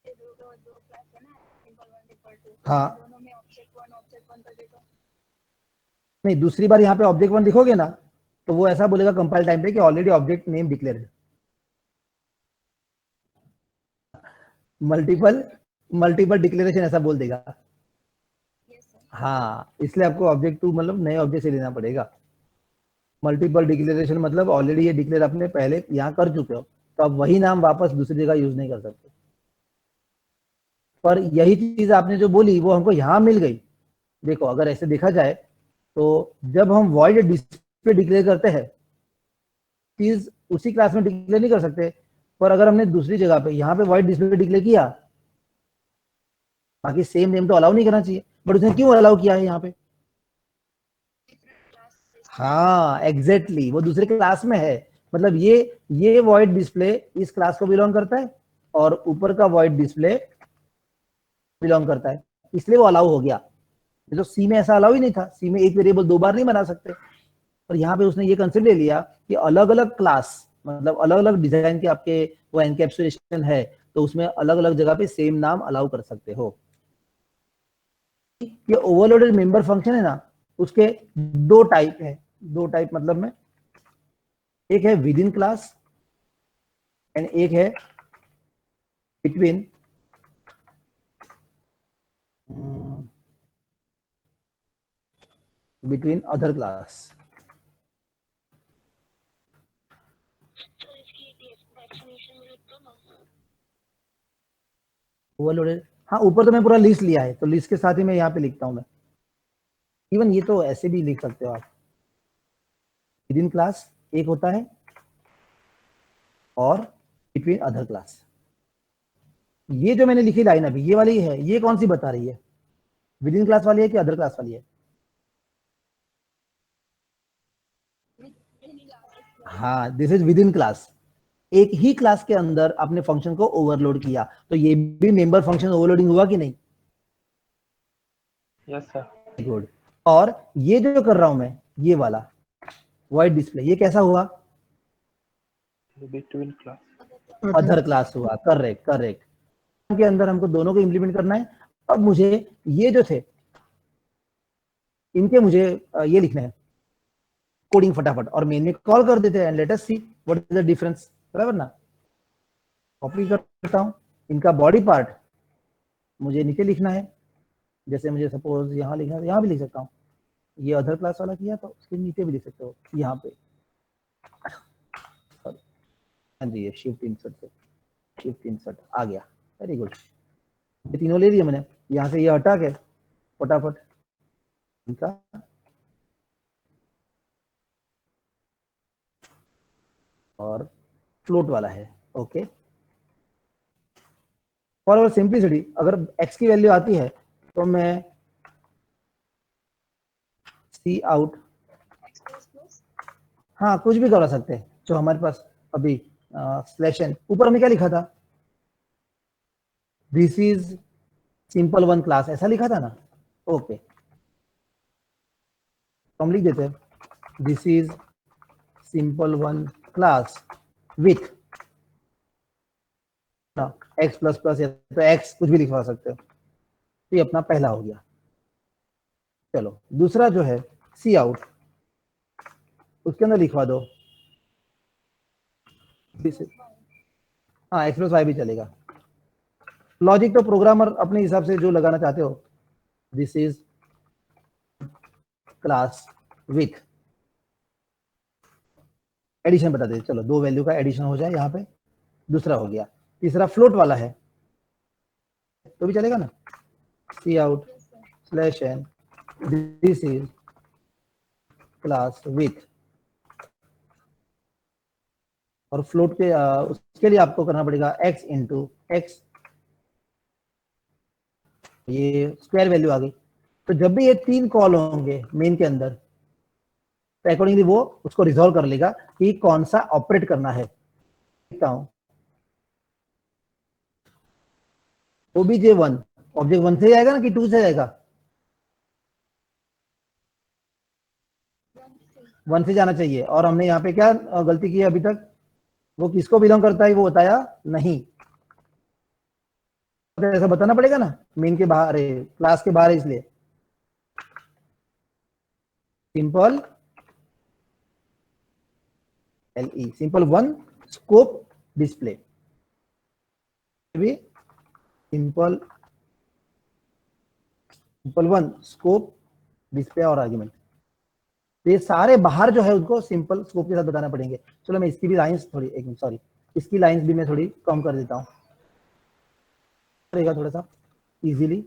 दो क्लास बना सिंपल1 सिंपल2, हाँ दोनों में ऑब्जेक्ट 1 कर देता। नहीं, दूसरी बार यहाँ पे ऑब्जेक्ट1 लिखोगे ना तो वो ऐसा बोलेगा कंपाइल टाइम पे कि already object name declared. Multiple declaration ऐसा बोल देगा। हाँ, इसलिए आपको ऑब्जेक्ट2 मतलब नए ऑब्जेक्ट से लेना पड़ेगा। मल्टीपल डिक्लेरेशन मतलब ऑलरेडी ये डिक्लेयर आपने पहले यहाँ कर चुके हो, तो अब वही नाम वापस दूसरी जगह यूज नहीं कर सकते। पर यही चीज आपने जो बोली वो हमको यहाँ मिल गई। देखो अगर ऐसे देखा जाए तो जब हम वॉइड डिस्प्ले डिक्लेयर करते हैं, चीज उसी क्लास में डिक्लेयर नहीं कर सकते, पर अगर हमने दूसरी जगह पे यहाँ पे वॉइड डिस्प्ले डिक्लेयर किया, बाकी सेम नेम तो अलाउ नहीं करना चाहिए, बट उसने क्यों अलाउ किया है यहाँ पे। हाँ एग्जैक्टली, वो दूसरे क्लास में है। मतलब ये वॉइड डिस्प्ले इस क्लास को बिलोंग करता है और ऊपर का वॉइड डिस्प्ले बिलोंग करता है, इसलिए वो अलाउ हो गया। तो सी में ऐसा अलाउ ही नहीं था, सी में एक वेरिएबल दो बार नहीं बना सकते, और यहाँ पे उसने ये कंसेप्ट ले लिया कि अलग अलग क्लास, मतलब अलग अलग डिजाइन के आपके वो एनकैप्सुलेशन है, तो उसमें अलग अलग जगह पे सेम नाम अलाउ कर सकते हो। ये ओवरलोडेड मेंबर फंक्शन है ना, उसके दो टाइप है। दो टाइप मतलब में, एक है विद इन क्लास एंड एक है बिटवीन अदर क्लास। ओवरलोडेड, हाँ ऊपर तो मैं पूरा लिस्ट लिया है, तो लिस्ट के साथ ही मैं यहाँ पे लिखता हूँ मैं। इवन ये तो ऐसे भी लिख सकते हो आप, विद इन क्लास एक होता है और बिटवीन अदर क्लास। ये जो मैंने लिखी लाइन अभी ये वाली है, ये कौन सी बता रही है, विद इन क्लास वाली है कि अदर क्लास वाली है। हाँ this is with in class, एक ही क्लास के अंदर अपने फंक्शन को ओवरलोड किया, तो ये भी मेंबर फंक्शन ओवरलोडिंग हुआ कि नहीं। Yes sir. गुड। और ये जो कर रहा हूं मैं, ये वाला वॉइड डिस्प्ले, ये कैसा हुआ, बिटवीन क्लास। अदर क्लास हुआ। करेक्ट करेक्ट, के अंदर हमको दोनों को इंप्लीमेंट करना है। अब मुझे ये जो थे इनके मुझे ये लिखना है कोडिंग फटाफट, और मेन में कॉल कर देते हैं, late us see what is the difference, बराबर ना। कॉपी करता हूँ, इनका बॉडी पार्ट मुझे नीचे लिखना है, जैसे मुझे सपोज यहाँ लिखना है, यहाँ भी लिख सकता हूँ, ये अदर क्लास वाला किया तो उसके नीचे भी लिख सकते हो यहाँ पे। हाँ जी, ये शिफ्ट इंसर्ट से शिफ्ट इंसर्ट आ गया, वेरी गुड। ये तीनों ले लिए मैंने, यहाँ से ये हटा के फटाफट इनका और फ्लोट वाला है, ओके। फॉर सिंपलिसिटी अगर x की वैल्यू आती है तो मैं सी आउट, X plus हाँ कुछ भी करवा सकते हैं जो हमारे पास अभी स्लैश एन, ऊपर हमने क्या लिखा था, this is simple one class, ऐसा लिखा था ना, ओके। तो हम लिख देते हैं this is simple one class with x plus plus, या तो एक्स कुछ भी लिखवा सकते हो। तो ये अपना पहला हो गया। चलो दूसरा जो है सी आउट, उसके अंदर लिखवा दो हाँ एक्स प्लस वाई भी चलेगा। लॉजिक तो प्रोग्रामर अपने हिसाब से जो लगाना चाहते हो, this is class with addition बता दे, चलो दो वैल्यू का एडिशन हो जाए यहाँ पे, दूसरा हो गया। तीसरा फ्लोट वाला है तो भी चलेगा ना, C out slash n this is class with, और फ्लोट के उसके लिए आपको करना पड़ेगा x इंटू एक्स, ये स्क्वायर वैल्यू आ गई। तो जब भी ये तीन कॉल होंगे मेन के अंदर, तो अकॉर्डिंगली वो उसको रिजॉल्व कर लेगा कि कौन सा ऑपरेट करना है। देखता हूं OBJ1 ऑब्जेक्ट 1 से जाएगा ना कि 2 से जाएगा, 1 से जाना चाहिए। और हमने यहाँ पे क्या गलती की है अभी तक, वो किसको बिलोंग करता है वो बताया नहीं, तो ऐसा बताना पड़ेगा ना, मेन के बाहर है, क्लास के बाहर है, इसलिए simple LE simple one scope display, भी सिंपल वन स्कोप डिस्प्ले और आर्गुमेंट, तो ये सारे बाहर जो है उनको सिंपल स्कोप के साथ बताना पड़ेंगे। चलो मैं इसकी भी लाइंस थोड़ी, एक मिनट सॉरी, इसकी लाइंस भी मैं थोड़ी कम कर देता हूँ, रहेगा थोड़ा सा इजीली,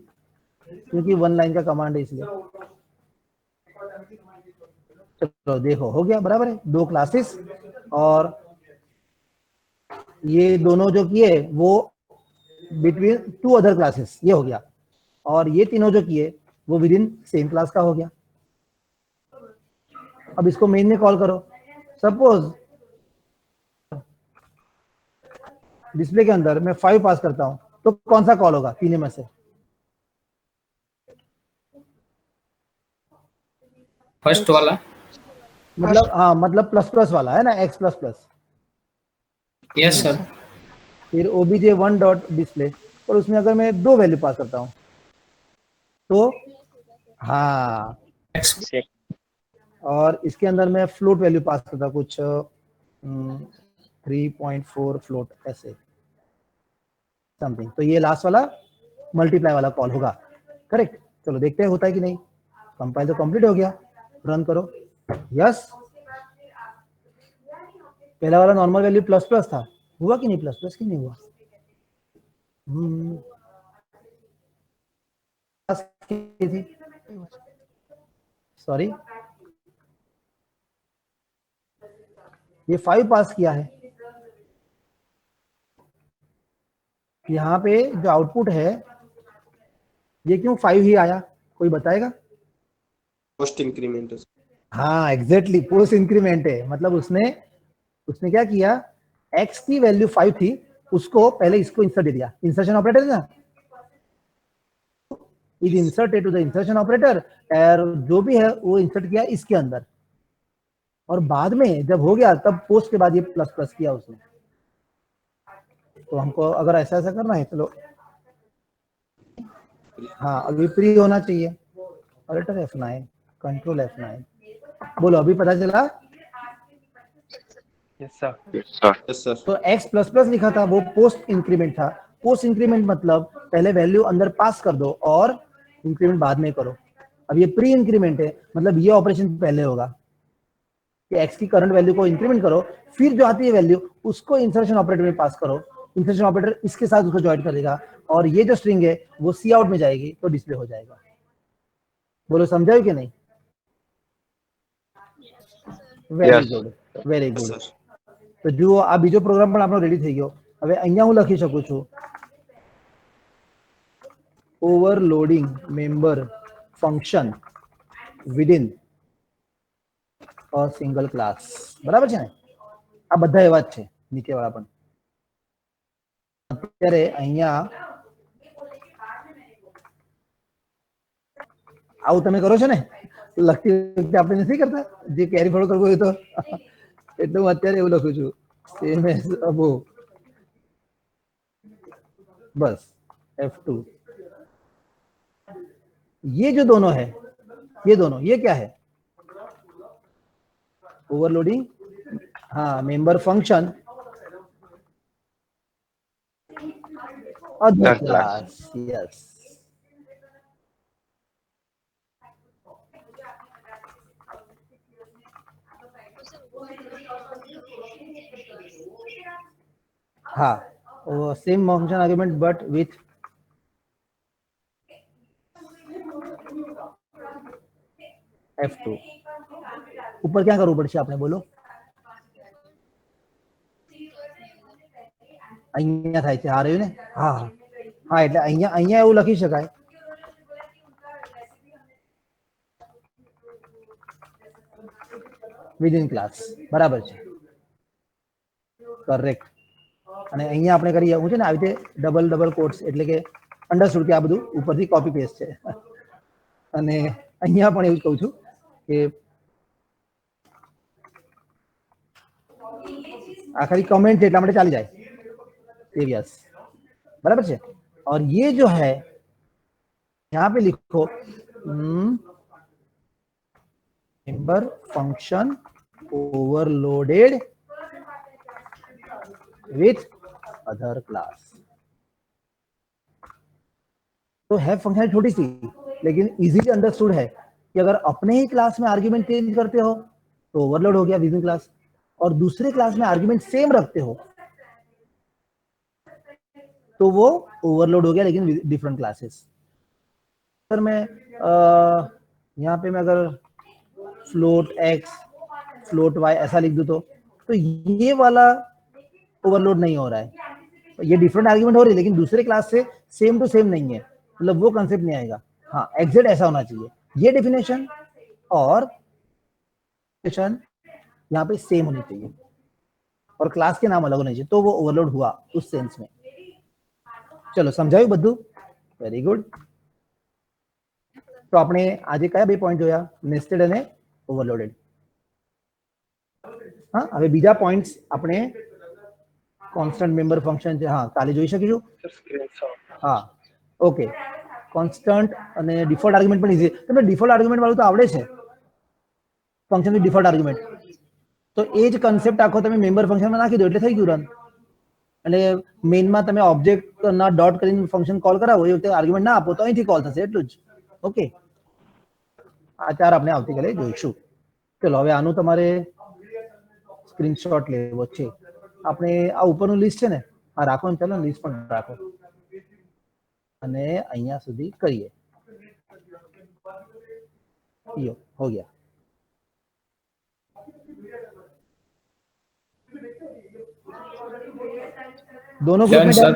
क्योंकि वन लाइन का कमांड है इसलिए। चलो देखो हो गया, बराबर है, दो क्लासेस, और ये दोनों जो किए वो बिटवीन टू अदर क्लासेस, ये हो गया, और ये तीनों जो किए वो विद इन सेम क्लास का हो गया। अब इसको मेन में कॉल करो, सपोज डिस्प्ले के अंदर मैं 5 पास करता हूं, तो कौन सा कॉल होगा तीनों में से, फर्स्ट वाला। मतलब हाँ मतलब प्लस प्लस वाला है ना, x plus plus, yes sir. फिर OBJ1 डॉट डिस्प्ले, और उसमें अगर मैं दो वैल्यू पास करता हूं तो हाँ, और इसके अंदर मैं फ्लोट वैल्यू पास करता कुछ 3.4 फ्लोट ऐसे समथिंग, तो ये लास्ट वाला मल्टीप्लाई वाला कॉल होगा, करेक्ट। चलो देखते हैं होता है कि नहीं। कंपाइल तो कंप्लीट हो गया, रन करो, यस। पहला वाला नॉर्मल वैल्यू प्लस प्लस था, हुआ कि नहीं प्लस प्लस, कि नहीं हुआ, सॉरी ये 5 पास किया है, यहाँ पे जो आउटपुट है ये क्यों 5 ही आया, कोई बताएगा? Post increment. हाँ एग्जैक्टली, पोस्ट इंक्रीमेंट है, मतलब उसने क्या किया, x की वैल्यू 5 थी, उसको पहले इसको इंसर्ट दे दिया, इंसर्शन ऑपरेटर है ना, is inserted to the insertion operator, और जो भी है वो इंसर्ट किया इसके अंदर, और बाद में जब हो गया तब पोस्ट के बाद ये प्लस प्लस किया उसने। तो हमको अगर ऐसा ऐसा करना है, चलो हाँ अभी प्री होना चाहिए, ऑपरेटर F9 कंट्रोल F9। बोलो अभी पता चला। Yes sir. Yes sir. तो x प्लस प्लस लिखा था वो पोस्ट इंक्रीमेंट था। पोस्ट इंक्रीमेंट मतलब पहले वैल्यू अंदर पास कर दो और इंक्रीमेंट बाद में करो। अब ये प्री इंक्रीमेंट है, मतलब ये ऑपरेशन पहले होगा कि x की करंट वैल्यू को इंक्रीमेंट करो, फिर जो आती है वैल्यू उसको इंसर्शन ऑपरेटर में पास करो। इंसर्शन ऑपरेटर इसके साथ उसको ज्वाइन करेगा और ये जो स्ट्रिंग है वो सी आउट में जाएगी तो डिस्प्ले हो जाएगा। बोलो समझाओ कि नहीं? Very good, very yes good. Sir. તો જુઓ આ બીજો પ્રોગ્રામ પણ આપણો રેડી થઈ ગયો। હવે અહીંયા હું લખી શકું છું overloading member function within a single class. બરાબર છે ને? આ બધા એવા જ છે નીચેવાળા પણ। અત્યારે અહીંયા આવું તમે કરો છો ને લખતી વખતે આપણે નથી કરતા જે કેરી ફોલો કરવું હોય તો એટલે હું અત્યારે એવું લખું છું સેમ એઝ અબો बस F2। ये जो दोनों है ये दोनों ये क्या है? ओवरलोडिंग, हाँ member function other class. Yes हाँ वो same function argument but with F2। ऊपर क्या કરવું પડશે આપણે બોલો? અહીંયા થાય છે, આ રહ્યું ને? હા હા, એટલે અહીંયા અહીંયા એવું લખી શકાય વિધિન ક્લાસ। બરાબર છે, કરેક્ટ। અને અહીંયા આપણે કરીએ હું છે ને આવી રીતે ડબલ ડબલ કોટ્સ એટલે કે અંડરસ્ટુડ કે આ બધું ઉપરથી કોપી પેસ્ટ છે। અને અહીંયા પણ એવું જ કહું છું કે આ ખાલી કમેન્ટ છે એટલા માટે ચાલી જાય। यस बराबर है। और ये जो है यहाँ पे लिखो member function overloaded with other class. तो है फंक्शन छोटी सी लेकिन इजीली अंडरस्टूड है कि अगर अपने ही क्लास में आर्ग्यूमेंट चेंज करते हो तो ओवरलोड हो गया विदिन क्लास, और दूसरे क्लास में आर्ग्यूमेंट सेम रखते हो तो वो ओवरलोड हो गया लेकिन डिफरेंट क्लासेस। सर मैं यहाँ पे मैं अगर फ्लोट x फ्लोट y ऐसा लिख दूं तो ये वाला ओवरलोड नहीं हो रहा है। ये डिफरेंट आर्ग्यूमेंट हो रही है लेकिन दूसरे क्लास से सेम टू सेम नहीं है, मतलब वो कंसेप्ट नहीं आएगा। हाँ एग्जैक्ट ऐसा होना चाहिए, ये डेफिनेशन और यहाँ पे सेम होनी चाहिए और क्लास के नाम अलग होने चाहिए तो वो ओवरलोड हुआ उस सेंस में। चलो समझाયું બધું? Very good. તો આપણે આજે કયા બે પોઈન્ટ જોયા? નેસ્ટેડ અને ઓવરલોડેડ। હા હવે બીજા પોઈન્ટ્સ આપણે કોન્સ્ટન્ટ મેમ્બર ફંક્શન છે, હા કાલે જોઈ શકીશું। સ્ક્રીનશોટ। હા ઓકે, કોન્સ્ટન્ટ અને ડિફોલ્ટ આર્ગ્યુમેન્ટ પણ ઇઝી। તમને ડિફોલ્ટ આર્ગ્યુમેન્ટ વાળું તો આવડે છે, ફંક્શન વિથ ડિફોલ્ટ આર્ગ્યુમેન્ટ। તો એ જ કન્સેપ્ટ આખો તમે મેમ્બર ફંક્શનમાં નાખી દો એટલે થઈ ગયું રન। એટલે મેઇનમાં તમે ઓબ્જેક્ટના ડોટ કરીને ફંક્શન કોલ કરાવો એ વખતે આર્ગ્યુમેન્ટ ના આપો તો અહીંથી કોલ થશે, એટલું જ। ઓકે, આ ચાર આપણે આવતીકાલે જોઈશું। ચલો હવે આનું તમારે સ્ક્રીનશોટ લેવો છે। આપણે આ ઉપરનું લિસ્ટ છે ને આ રાખો ને, ચાલો લિસ્ટ પણ રાખો અને અહીંયા સુધી કરીએ। યો હો ગયા। दोनों ग्रुप Done, में sir.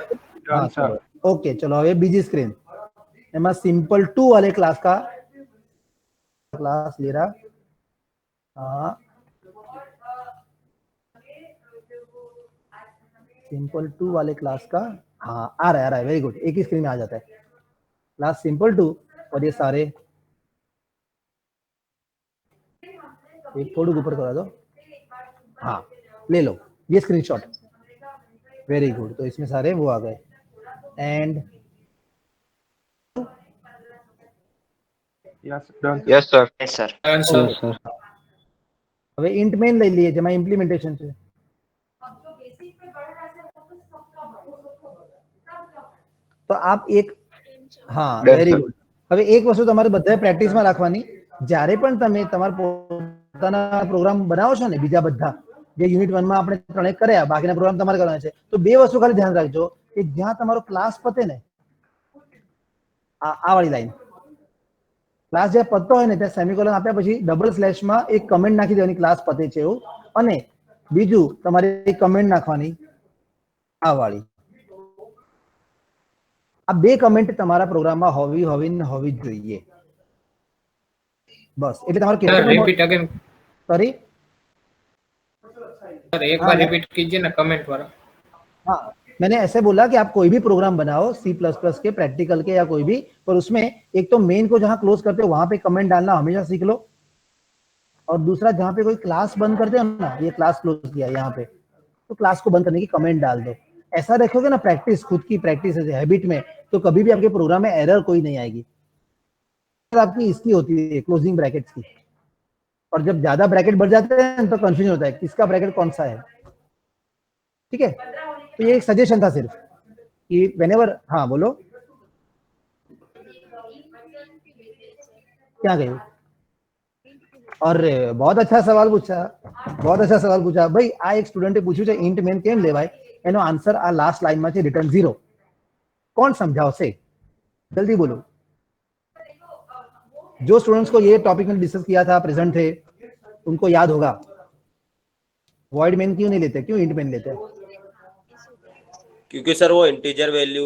हाँ Done, sir. Sir okay. चलो હવે બીજી સ્ક્રીન એમાં सिंपल 2 वाले क्लास का क्लास ले रहा। हाँ सिंपल 2 वाले क्लास का, हाँ आ रहा है वेरी गुड, एक ही स्क्रीन में आ जाता है क्लास सिंपल 2 और ये सारे एक थोड़ा ऊपर करा दो। हाँ ले लो ये स्क्रीनशॉट, वेरी गुड। तो इसमें सारे वो आ गए and Yes, done. Yes sir. Yes, sir. Done, sir. હવે int main લઈ લઈએ જેમાં ઇમ્પ્લિમેન્ટેશન છે. તો આપ એક હા Done, વેરી sir. ગુડ. હવે એક વસ્તુ તમારે બધાએ પ્રેક્ટિસમાં રાખવાની, જ્યારે પણ તમે તમારા પોતાના પ્રોગ્રામ બનાવો છો ને બીજા બધા જે યુનિટ 1 માં આપણે ત્રણે કર્યા બાકીના પ્રોગ્રામ તમારે કરવાના છે, તો બે વસ્તુ ખાલી ધ્યાન રાખજો કે જ્યાં તમારો ક્લાસ પતે ને આ વાળી લાઈન ક્લાસ જે પતતો હોય ને ત્યાં સેમિકોલન આપ્યા પછી ડબલ સ્લેશમાં એક કમેન્ટ નાખી દેવાની ક્લાસ પતે છે એવું, અને બીજું તમારે એક કમેન્ટ નાખવાની આ વાળી. આ બે કમેન્ટ તમારા પ્રોગ્રામમાં હોવી જ જોઈએ. બસ એટલે તમારે Sir, કેટલા repeat again. સોરી सर, एक हाँ, बार मैं- रिपीट कीजिए ना कमेंट वाला. हाँ मैंने ऐसे बोला कि आप कोई भी प्रोग्राम बनाओ C++ के प्रैक्टिकल के या कोई भी, पर उसमें एक तो मेन को जहां क्लोज करते हो वहां पे कमेंट डालना हमेशा सीख लो, और दूसरा जहां पे कोई क्लास बंद करते हो ना, ये क्लास क्लोज किया यहाँ पे तो क्लास को बंद करने की कमेंट डाल दो. ऐसा रखोगे ना प्रैक्टिस, खुद की प्रैक्टिस हैबिट में, तो कभी भी आपके प्रोग्राम में एरर कोई नहीं आएगी. आपकी इसकी होती है क्लोजिंग ब्रैकेट्स की, और जब ज्यादा ब्रैकेट बढ़ जाते हैं तो कंफ्यूजन होता है किसका ब्रैकेट कौन सा है. ठीक है, तो ये एक सजेशन था सिर्फ कि व्हेनेवर. हाँ बोलो क्या गए. अरे बहुत अच्छा सवाल पूछा, बहुत अच्छा सवाल पूछा भाई. આ એક સ્ટુડન્ટે પૂછ્યું છે ઇન્ટ મેન કેમ લેવાય, એનો આન્સર આ લાસ્ટ લાઈનમાં છે રિટર્ન 0. કોણ સમજાવશે जल्दी बोलो. जो स्टूडेंट्स को ये टॉपिक में डिस्कस किया था प्रेजेंट थे उनको याद होगा. वॉइड मेन क्यों नहीं लेते, क्यों इंट मेन लेते हैं? क्योंकि सर वो इंटीजर वैल्यू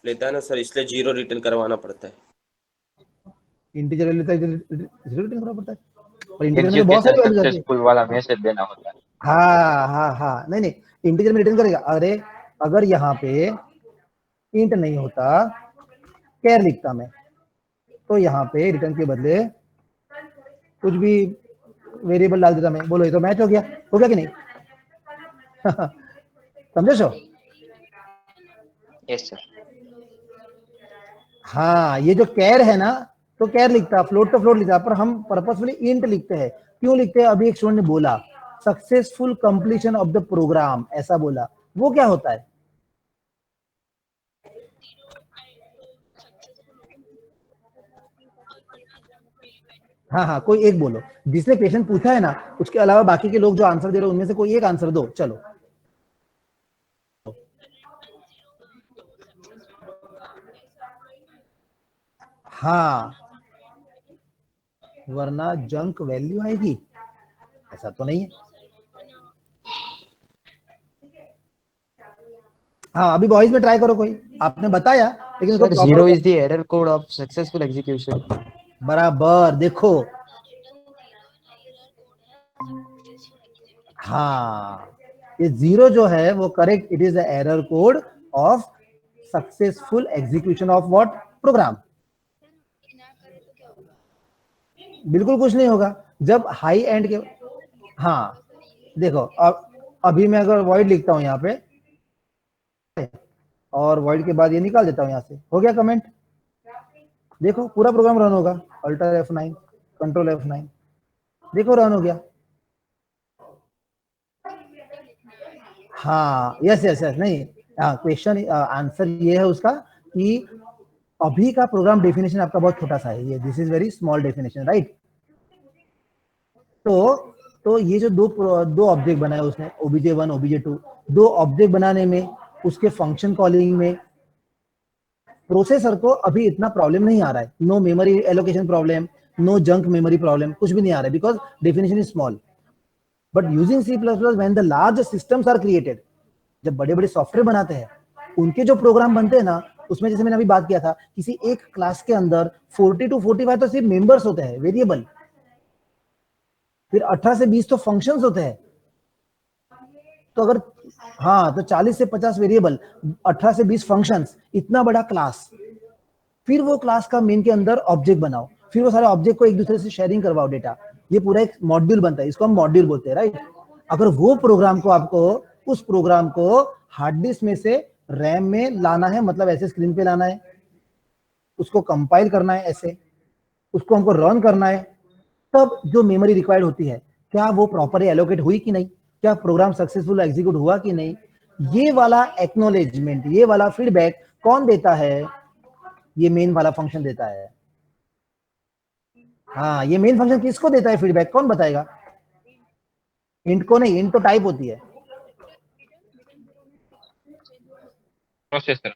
लेता है ना सर, इसलिए 0 रिटर्न करवाना पड़ता है. इंटीजर वैल्यू तक जीरो रिटर्न करना पड़ता है, और इंटीजर में तो बहुत सारी वैल्यूज आती है. सक्सेसफुल वाला मैसेज देना होता है. हाँ नहीं नहीं, इंटीजर में रिटर्न करेगा. अरे अगर यहाँ पे इंट नहीं होता, कैर लिखता मैं, तो यहाँ पे रिटर्न के बदले कुछ भी वेरिएबल डाल देता मैं. बोलो ये तो मैच हो गया कि नहीं? समझे सो? Yes, sir. हाँ ये जो कैर है ना, तो कैर लिखता, फ्लोट तो फ्लोट लिखता, पर हम पर्पसफुली इंट लिखते हैं. क्यों लिखते हैं? अभी एक स्टूडेंट ने बोला successful completion of the program, ऐसा बोला. वो क्या होता है? हाँ कोई एक बोलो, जिसने क्वेश्चन पूछा है ना, उसके अलावा बाकी के लोग जो आंसर दे रहे हो उनमें से कोई एक आंसर दो. चलो हाँ, वरना जंक वैल्यू आएगी, ऐसा तो नहीं है. हाँ अभी बॉयज में ट्राई करो, कोई आपने बताया लेकिन उसको Sir, proper- 0 is the error code of successful execution. बराबर. देखो हाँ, ये 0 जो है वो correct, it is the error code of successful execution of what program. बिल्कुल कुछ नहीं होगा जब हाई एंड के. हाँ देखो अब अभी मैं अगर वॉइड लिखता हूं यहाँ पे और वॉइड के बाद ये निकाल देता हूं यहाँ से, हो गया कमेंट. देखो पूरा प्रोग्राम रन होगा. अल्टर F9, कंट्रोल F9, देखो रन हो गया. हाँ यस यस यस. नहीं क्वेश्चन आंसर ये है उसका कि अभी का प्रोग्राम डेफिनेशन आपका बहुत छोटा सा है, ये this is very small definition, right. तो ये जो दो ऑब्जेक्ट बनाए उसने, obj1 obj2, दो ऑब्जेक्ट बनाने में, उसके फंक्शन कॉलिंग में प्रोसेसर को अभी इतना प्रॉब्लम नहीं आ रहा है. No memory allocation problem, no junk memory problem, कुछ भी नहीं आ रहा है because definition is small. But using C++ when the large systems are created, जब बड़े बड़े सॉफ्टवेयर बनाते हैं उनके जो प्रोग्राम बनते हैं ना, उसमें जैसे मैंने अभी बात किया था, किसी एक क्लास के अंदर 40 to 45 तो सिर्फ मेंबर्स होते हैं वेरिएबल, फिर 18 से 20 तो फंक्शंस होते हैं. तो अगर हाँ तो 40 से 50 वेरिएबल, 18 से 20 फंक्शंस, इतना बड़ा क्लास. फिर वो क्लास का मेन के अंदर ऑब्जेक्ट बनाओ, फिर वो सारे ऑब्जेक्ट को एक दूसरे से शेयरिंग करवाओ डेटा. ये पूरा एक मॉड्यूल बनता है, इसको हम मॉड्यूल बोलते हैं, राइट. अगर वो प्रोग्राम को आपको, उस प्रोग्राम को हार्ड डिस्क में से रैम में लाना है, मतलब ऐसे स्क्रीन पे लाना है, उसको कंपाइल करना है ऐसे, उसको हमको रन करना है, तब जो मेमोरी रिक्वायर्ड होती है क्या वो प्रॉपरली एलोकेट हुई कि नहीं, क्या प्रोग्राम सक्सेसफुल एग्जीक्यूट हुआ कि नहीं, ये वाला एक्नॉलेजमेंट, ये वाला फीडबैक कौन देता है? ये मेन वाला फंक्शन देता है। हाँ, ये मेन फंक्शन किसको देता है फीडबैक, कौन बताएगा? इंट को नहीं, इंट तो टाइप होती है। प्रोसेसर।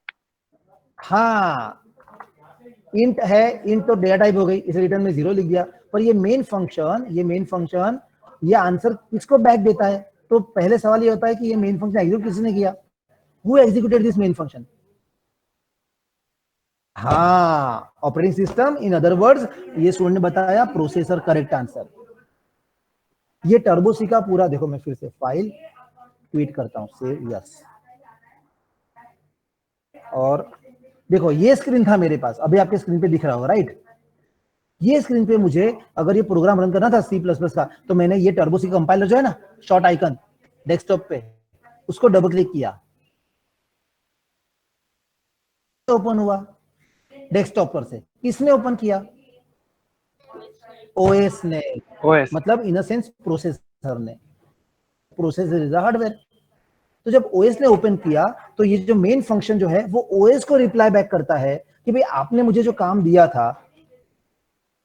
हाँ, इंट है, इंट तो डेटा टाइप हो गई, इसे रिटर्न में 0 लिख दिया। पर ये मेन फंक्शन ये आंसर किसको बैक देता है? तो पहले सवाल ये होता है कि ये मेन फंक्शन एग्जीक्यूट किसने किया, who executed this main function? हाँ, operating system, in other words ये स्टूडेंट ने बताया, प्रोसेसर, करेक्ट आंसर। ये टर्बो सी का पूरा देखो, मैं फिर से फाइल ट्वीट करता हूं, सेव यस। और देखो ये स्क्रीन था मेरे पास, अभी आपके स्क्रीन पे दिख रहा होगा, राइट? ये स्क्रीन पे मुझे अगर ये प्रोग्राम रन करना था C++ का, तो मैंने ये टर्बो सी कंपाइलर जो है ना, शॉर्ट आइकन डेस्कटॉप पे, उसको डबल क्लिक किया, ओपन हुआ डेस्कटॉप पर से। किसने ओपन किया? ओएस ने, OS मतलब इन अ सेंस प्रोसेसर ने। Processor is hardware. तो जब ओएस ने ओपन किया, तो ये जो मेन फंक्शन जो है वो ओएस को रिप्लाई बैक करता है कि भाई आपने मुझे जो काम दिया था,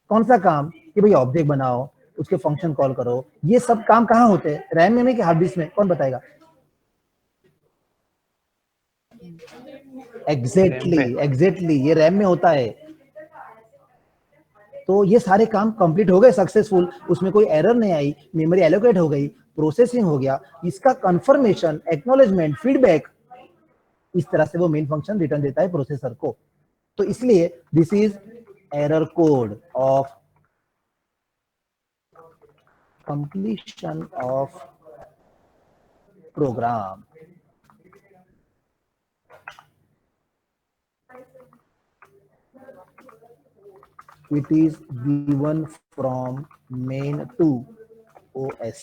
कौन सा काम, कि भाई ऑब्जेक्ट बनाओ, उसके फंक्शन कॉल करो। ये सब काम कहाँ होते हैं, रैम में कि हार्ड डिस्क में, कौन बताएगा? एग्जैक्टली ये रैम में होता है। तो ये सारे काम कंप्लीट हो गए सक्सेसफुल, उसमें कोई एरर नहीं आई, मेमोरी एलोकेट हो गई, प्रोसेसिंग हो गया, इसका कंफर्मेशन, एक्नॉलेजमेंट, फीडबैक, इस तरह से वो मेन फंक्शन रिटर्न देता है प्रोसेसर को। तो इसलिए this is error code of completion of program. It is given from main to OS.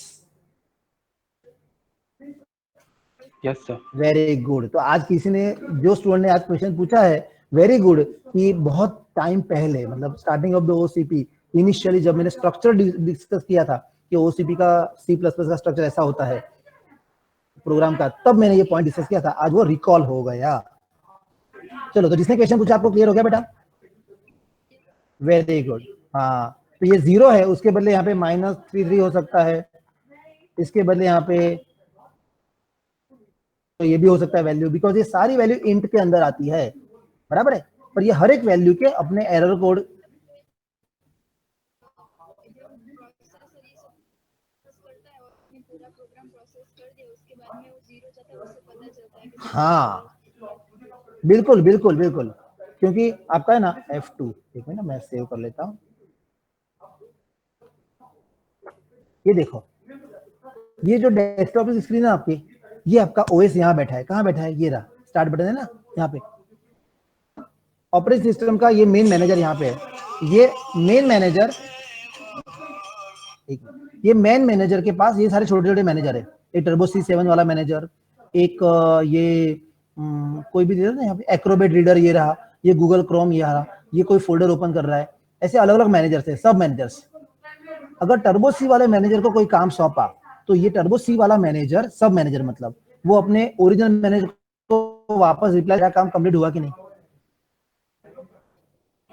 yes sir very good. तो आज किसी ने, जो स्टूडेंट ने आज क्वेश्चन पूछा है, वेरी गुड, कि बहुत टाइम पहले, मतलब starting of the OCP, initially जब मैंने स्ट्रक्चर डिस्कस किया था कि ओसीपी का C++ का स्ट्रक्चर ऐसा होता है प्रोग्राम का, तब मैंने ये पॉइंट डिस्कस किया था, आज वो रिकॉल हो गया। चलो, तो जिसने क्वेश्चन पूछा आपको क्लियर हो गया बेटा? Very good. हाँ, तो ये 0 है, उसके बदले यहाँ पे -33 हो सकता है, इसके बदले यहाँ पे तो ये भी हो सकता है वैल्यू, बिकॉज ये सारी वैल्यू इंट के अंदर आती है, बराबर है? पर ये हर एक वैल्यू के अपने एरर कोड। हाँ, बिल्कुल बिल्कुल बिल्कुल, क्योंकि आपका है ना F2, एक मिनट मैं सेव कर लेता हूँ। ये देखो, ये जो डेस्कटॉप की स्क्रीन है आपकी, ये आपका ओएस यहाँ बैठा है, कहाँ बैठा है? ये रहा, स्टार्ट बटन है ना यहाँ पे। ऑपरेटिंग सिस्टम का ये मेन मैनेजर यहाँ पे है। ये मेन मैनेजर, ये मेन मैनेजर के पास ये सारे छोटे छोटे मैनेजर है। एक टर्बो C7 वाला मैनेजर, एक ये कोई भी ना यहाँ पे एक्रोबेट रीडर ये रहा, ये गूगल क्रोम ये रहा, ये कोई फोल्डर ओपन कर रहा है, ऐसे अलग अलग मैनेजर थे, सब मैनेजर्स। अगर टर्बो सी वाले मैनेजर को कोई काम सौंपा, तो ये टर्बो सी वाला मैनेजर, सब मैनेजर मतलब, वो अपने ओरिजिनल मैनेजर को वापस रिप्लाई, क्या काम कंप्लीट हुआ कि नहीं,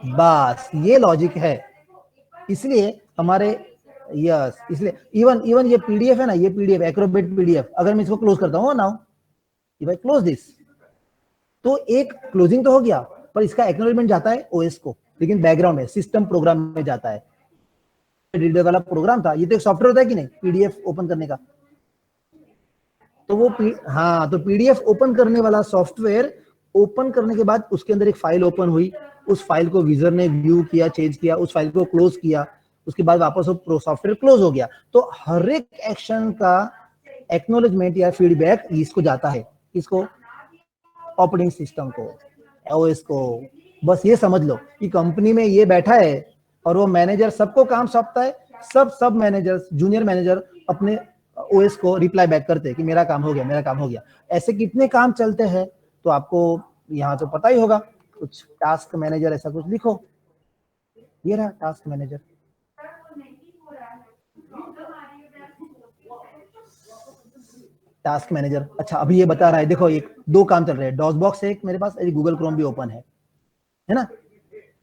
बस ये लॉजिक है। इसलिए हमारे यस, इसलिए इवन ये पीडीएफ है ना, ये पीडीएफ एक्रोबेट पीडीएफ, अगर मैं इसको क्लोज करता हूँ now, if I close this, तो एक क्लोजिंग तो हो गया, पर इसका एक्नॉलेजमेंट जाता है ओएस को, लेकिन बैकग्राउंड में सिस्टम प्रोग्राम में जाता है। रीडर वाला प्रोग्राम था, ये तो एक सॉफ्टवेयर होता है कि नहीं, पीडीएफ ओपन करने का। तो वो हाँ, तो पीडीएफ ओपन करने वाला सॉफ्टवेयर ओपन करने के बाद उसके अंदर एक फाइल ओपन हुई, उस फाइल को यूजर ने व्यू किया, चेंज किया, उस फाइल को क्लोज किया, उसके बाद वापस वो सॉफ्टवेयर क्लोज हो गया। तो हर एक एक्शन का एक्नॉलेजमेंट या फीडबैक इसको जाता है, इसको ऑपरेटिंग सिस्टम को, ओएस को। बस ये समझ लो कि कंपनी में ये बैठा है और वो मैनेजर सबको काम सौंपता है, सब मैनेजर्स, जूनियर मैनेजर अपने ओएस को रिप्लाई बैक करते हैं कि मेरा काम हो गया, मेरा काम हो गया। ऐसे कितने काम चलते हैं, तो आपको यहाँ तो पता ही होगा, कुछ टास्क मैनेजर ऐसा कुछ लिखो, ये रहा टास्क मैनेजर। टास्क मैनेजर, अच्छा अभी ये बता रहा है, देखो एक दो काम चल रहे हैं, डॉस बॉक्स है एक मेरे पास, गूगल क्रोम भी ओपन है ना।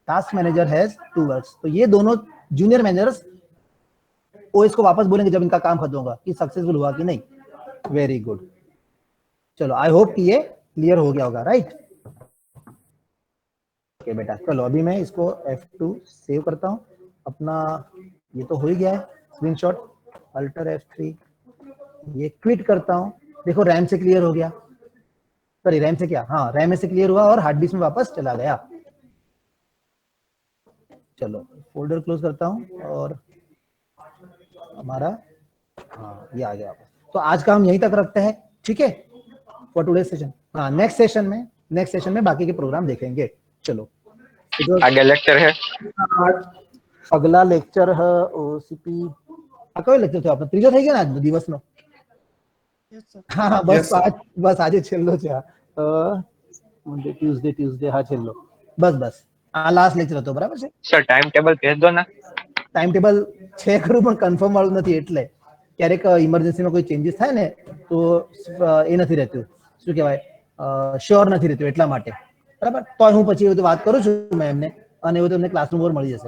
टास्क मैनेजर हैज 2 वर्क्स, तो ये दोनों जूनियर मैनेजर्स ओएस को वापस बोलेंगे जब इनका काम खत्म होगा कि सक्सेसफुल हुआ कि नहीं। वेरी गुड, चलो आई होप कि ये क्लियर हो गया होगा, राइट। ओके बेटा, चलो अभी मैं इसको F2 सेव करता हूँ अपना, ये तो हो ही गया है स्क्रीनशॉट, अल्टर F3, ये क्विट करता हूँ। देखो रैम से क्लियर हो गया, सॉरी रैम से क्या, हाँ रैम से क्लियर हुआ और हार्ड डिस्क में वापस चला गया। चलो फोल्डर क्लोज करता हूँ और हमारा, हाँ ये आ गया वापस। तो आज का हम यहीं तक रखते हैं, ठीक है, फॉर टुडे सेशन। हाँ नेक्स्ट सेशन में बाकी के प्रोग्राम देखेंगे। चलो आगे लेक्चर है। अगला लेक्चर है ओसीपी, कयो लेक्चर થયો આપણે ત્રીજો થઈ ગયો ને આજ દિવસનો। હા બસ આજે છેલ્લો છે મંડે ટ્યુઝડે હા છેલ્લો, બસ આ લાસ્ટ લેક્ચર હતો, બરાબર છે સર ટાઈમ ટેબલ ભેજ દો ના। ટાઈમ ટેબલ છે ખરું પણ કન્ફર્મ વાળું નથી, એટલે ક્યારેક ઇમરજન્સીમાં કોઈ ચેન્જીસ થાય ને તો એ નથી રહેતું, શું કહેવાય, શ્યોર નથી રહેતું, એટલા માટે, બરાબર। તો હું પછી વાત કરું છું મેં એમને, અને એવું તમને ક્લાસરૂમ પર મળી જશે।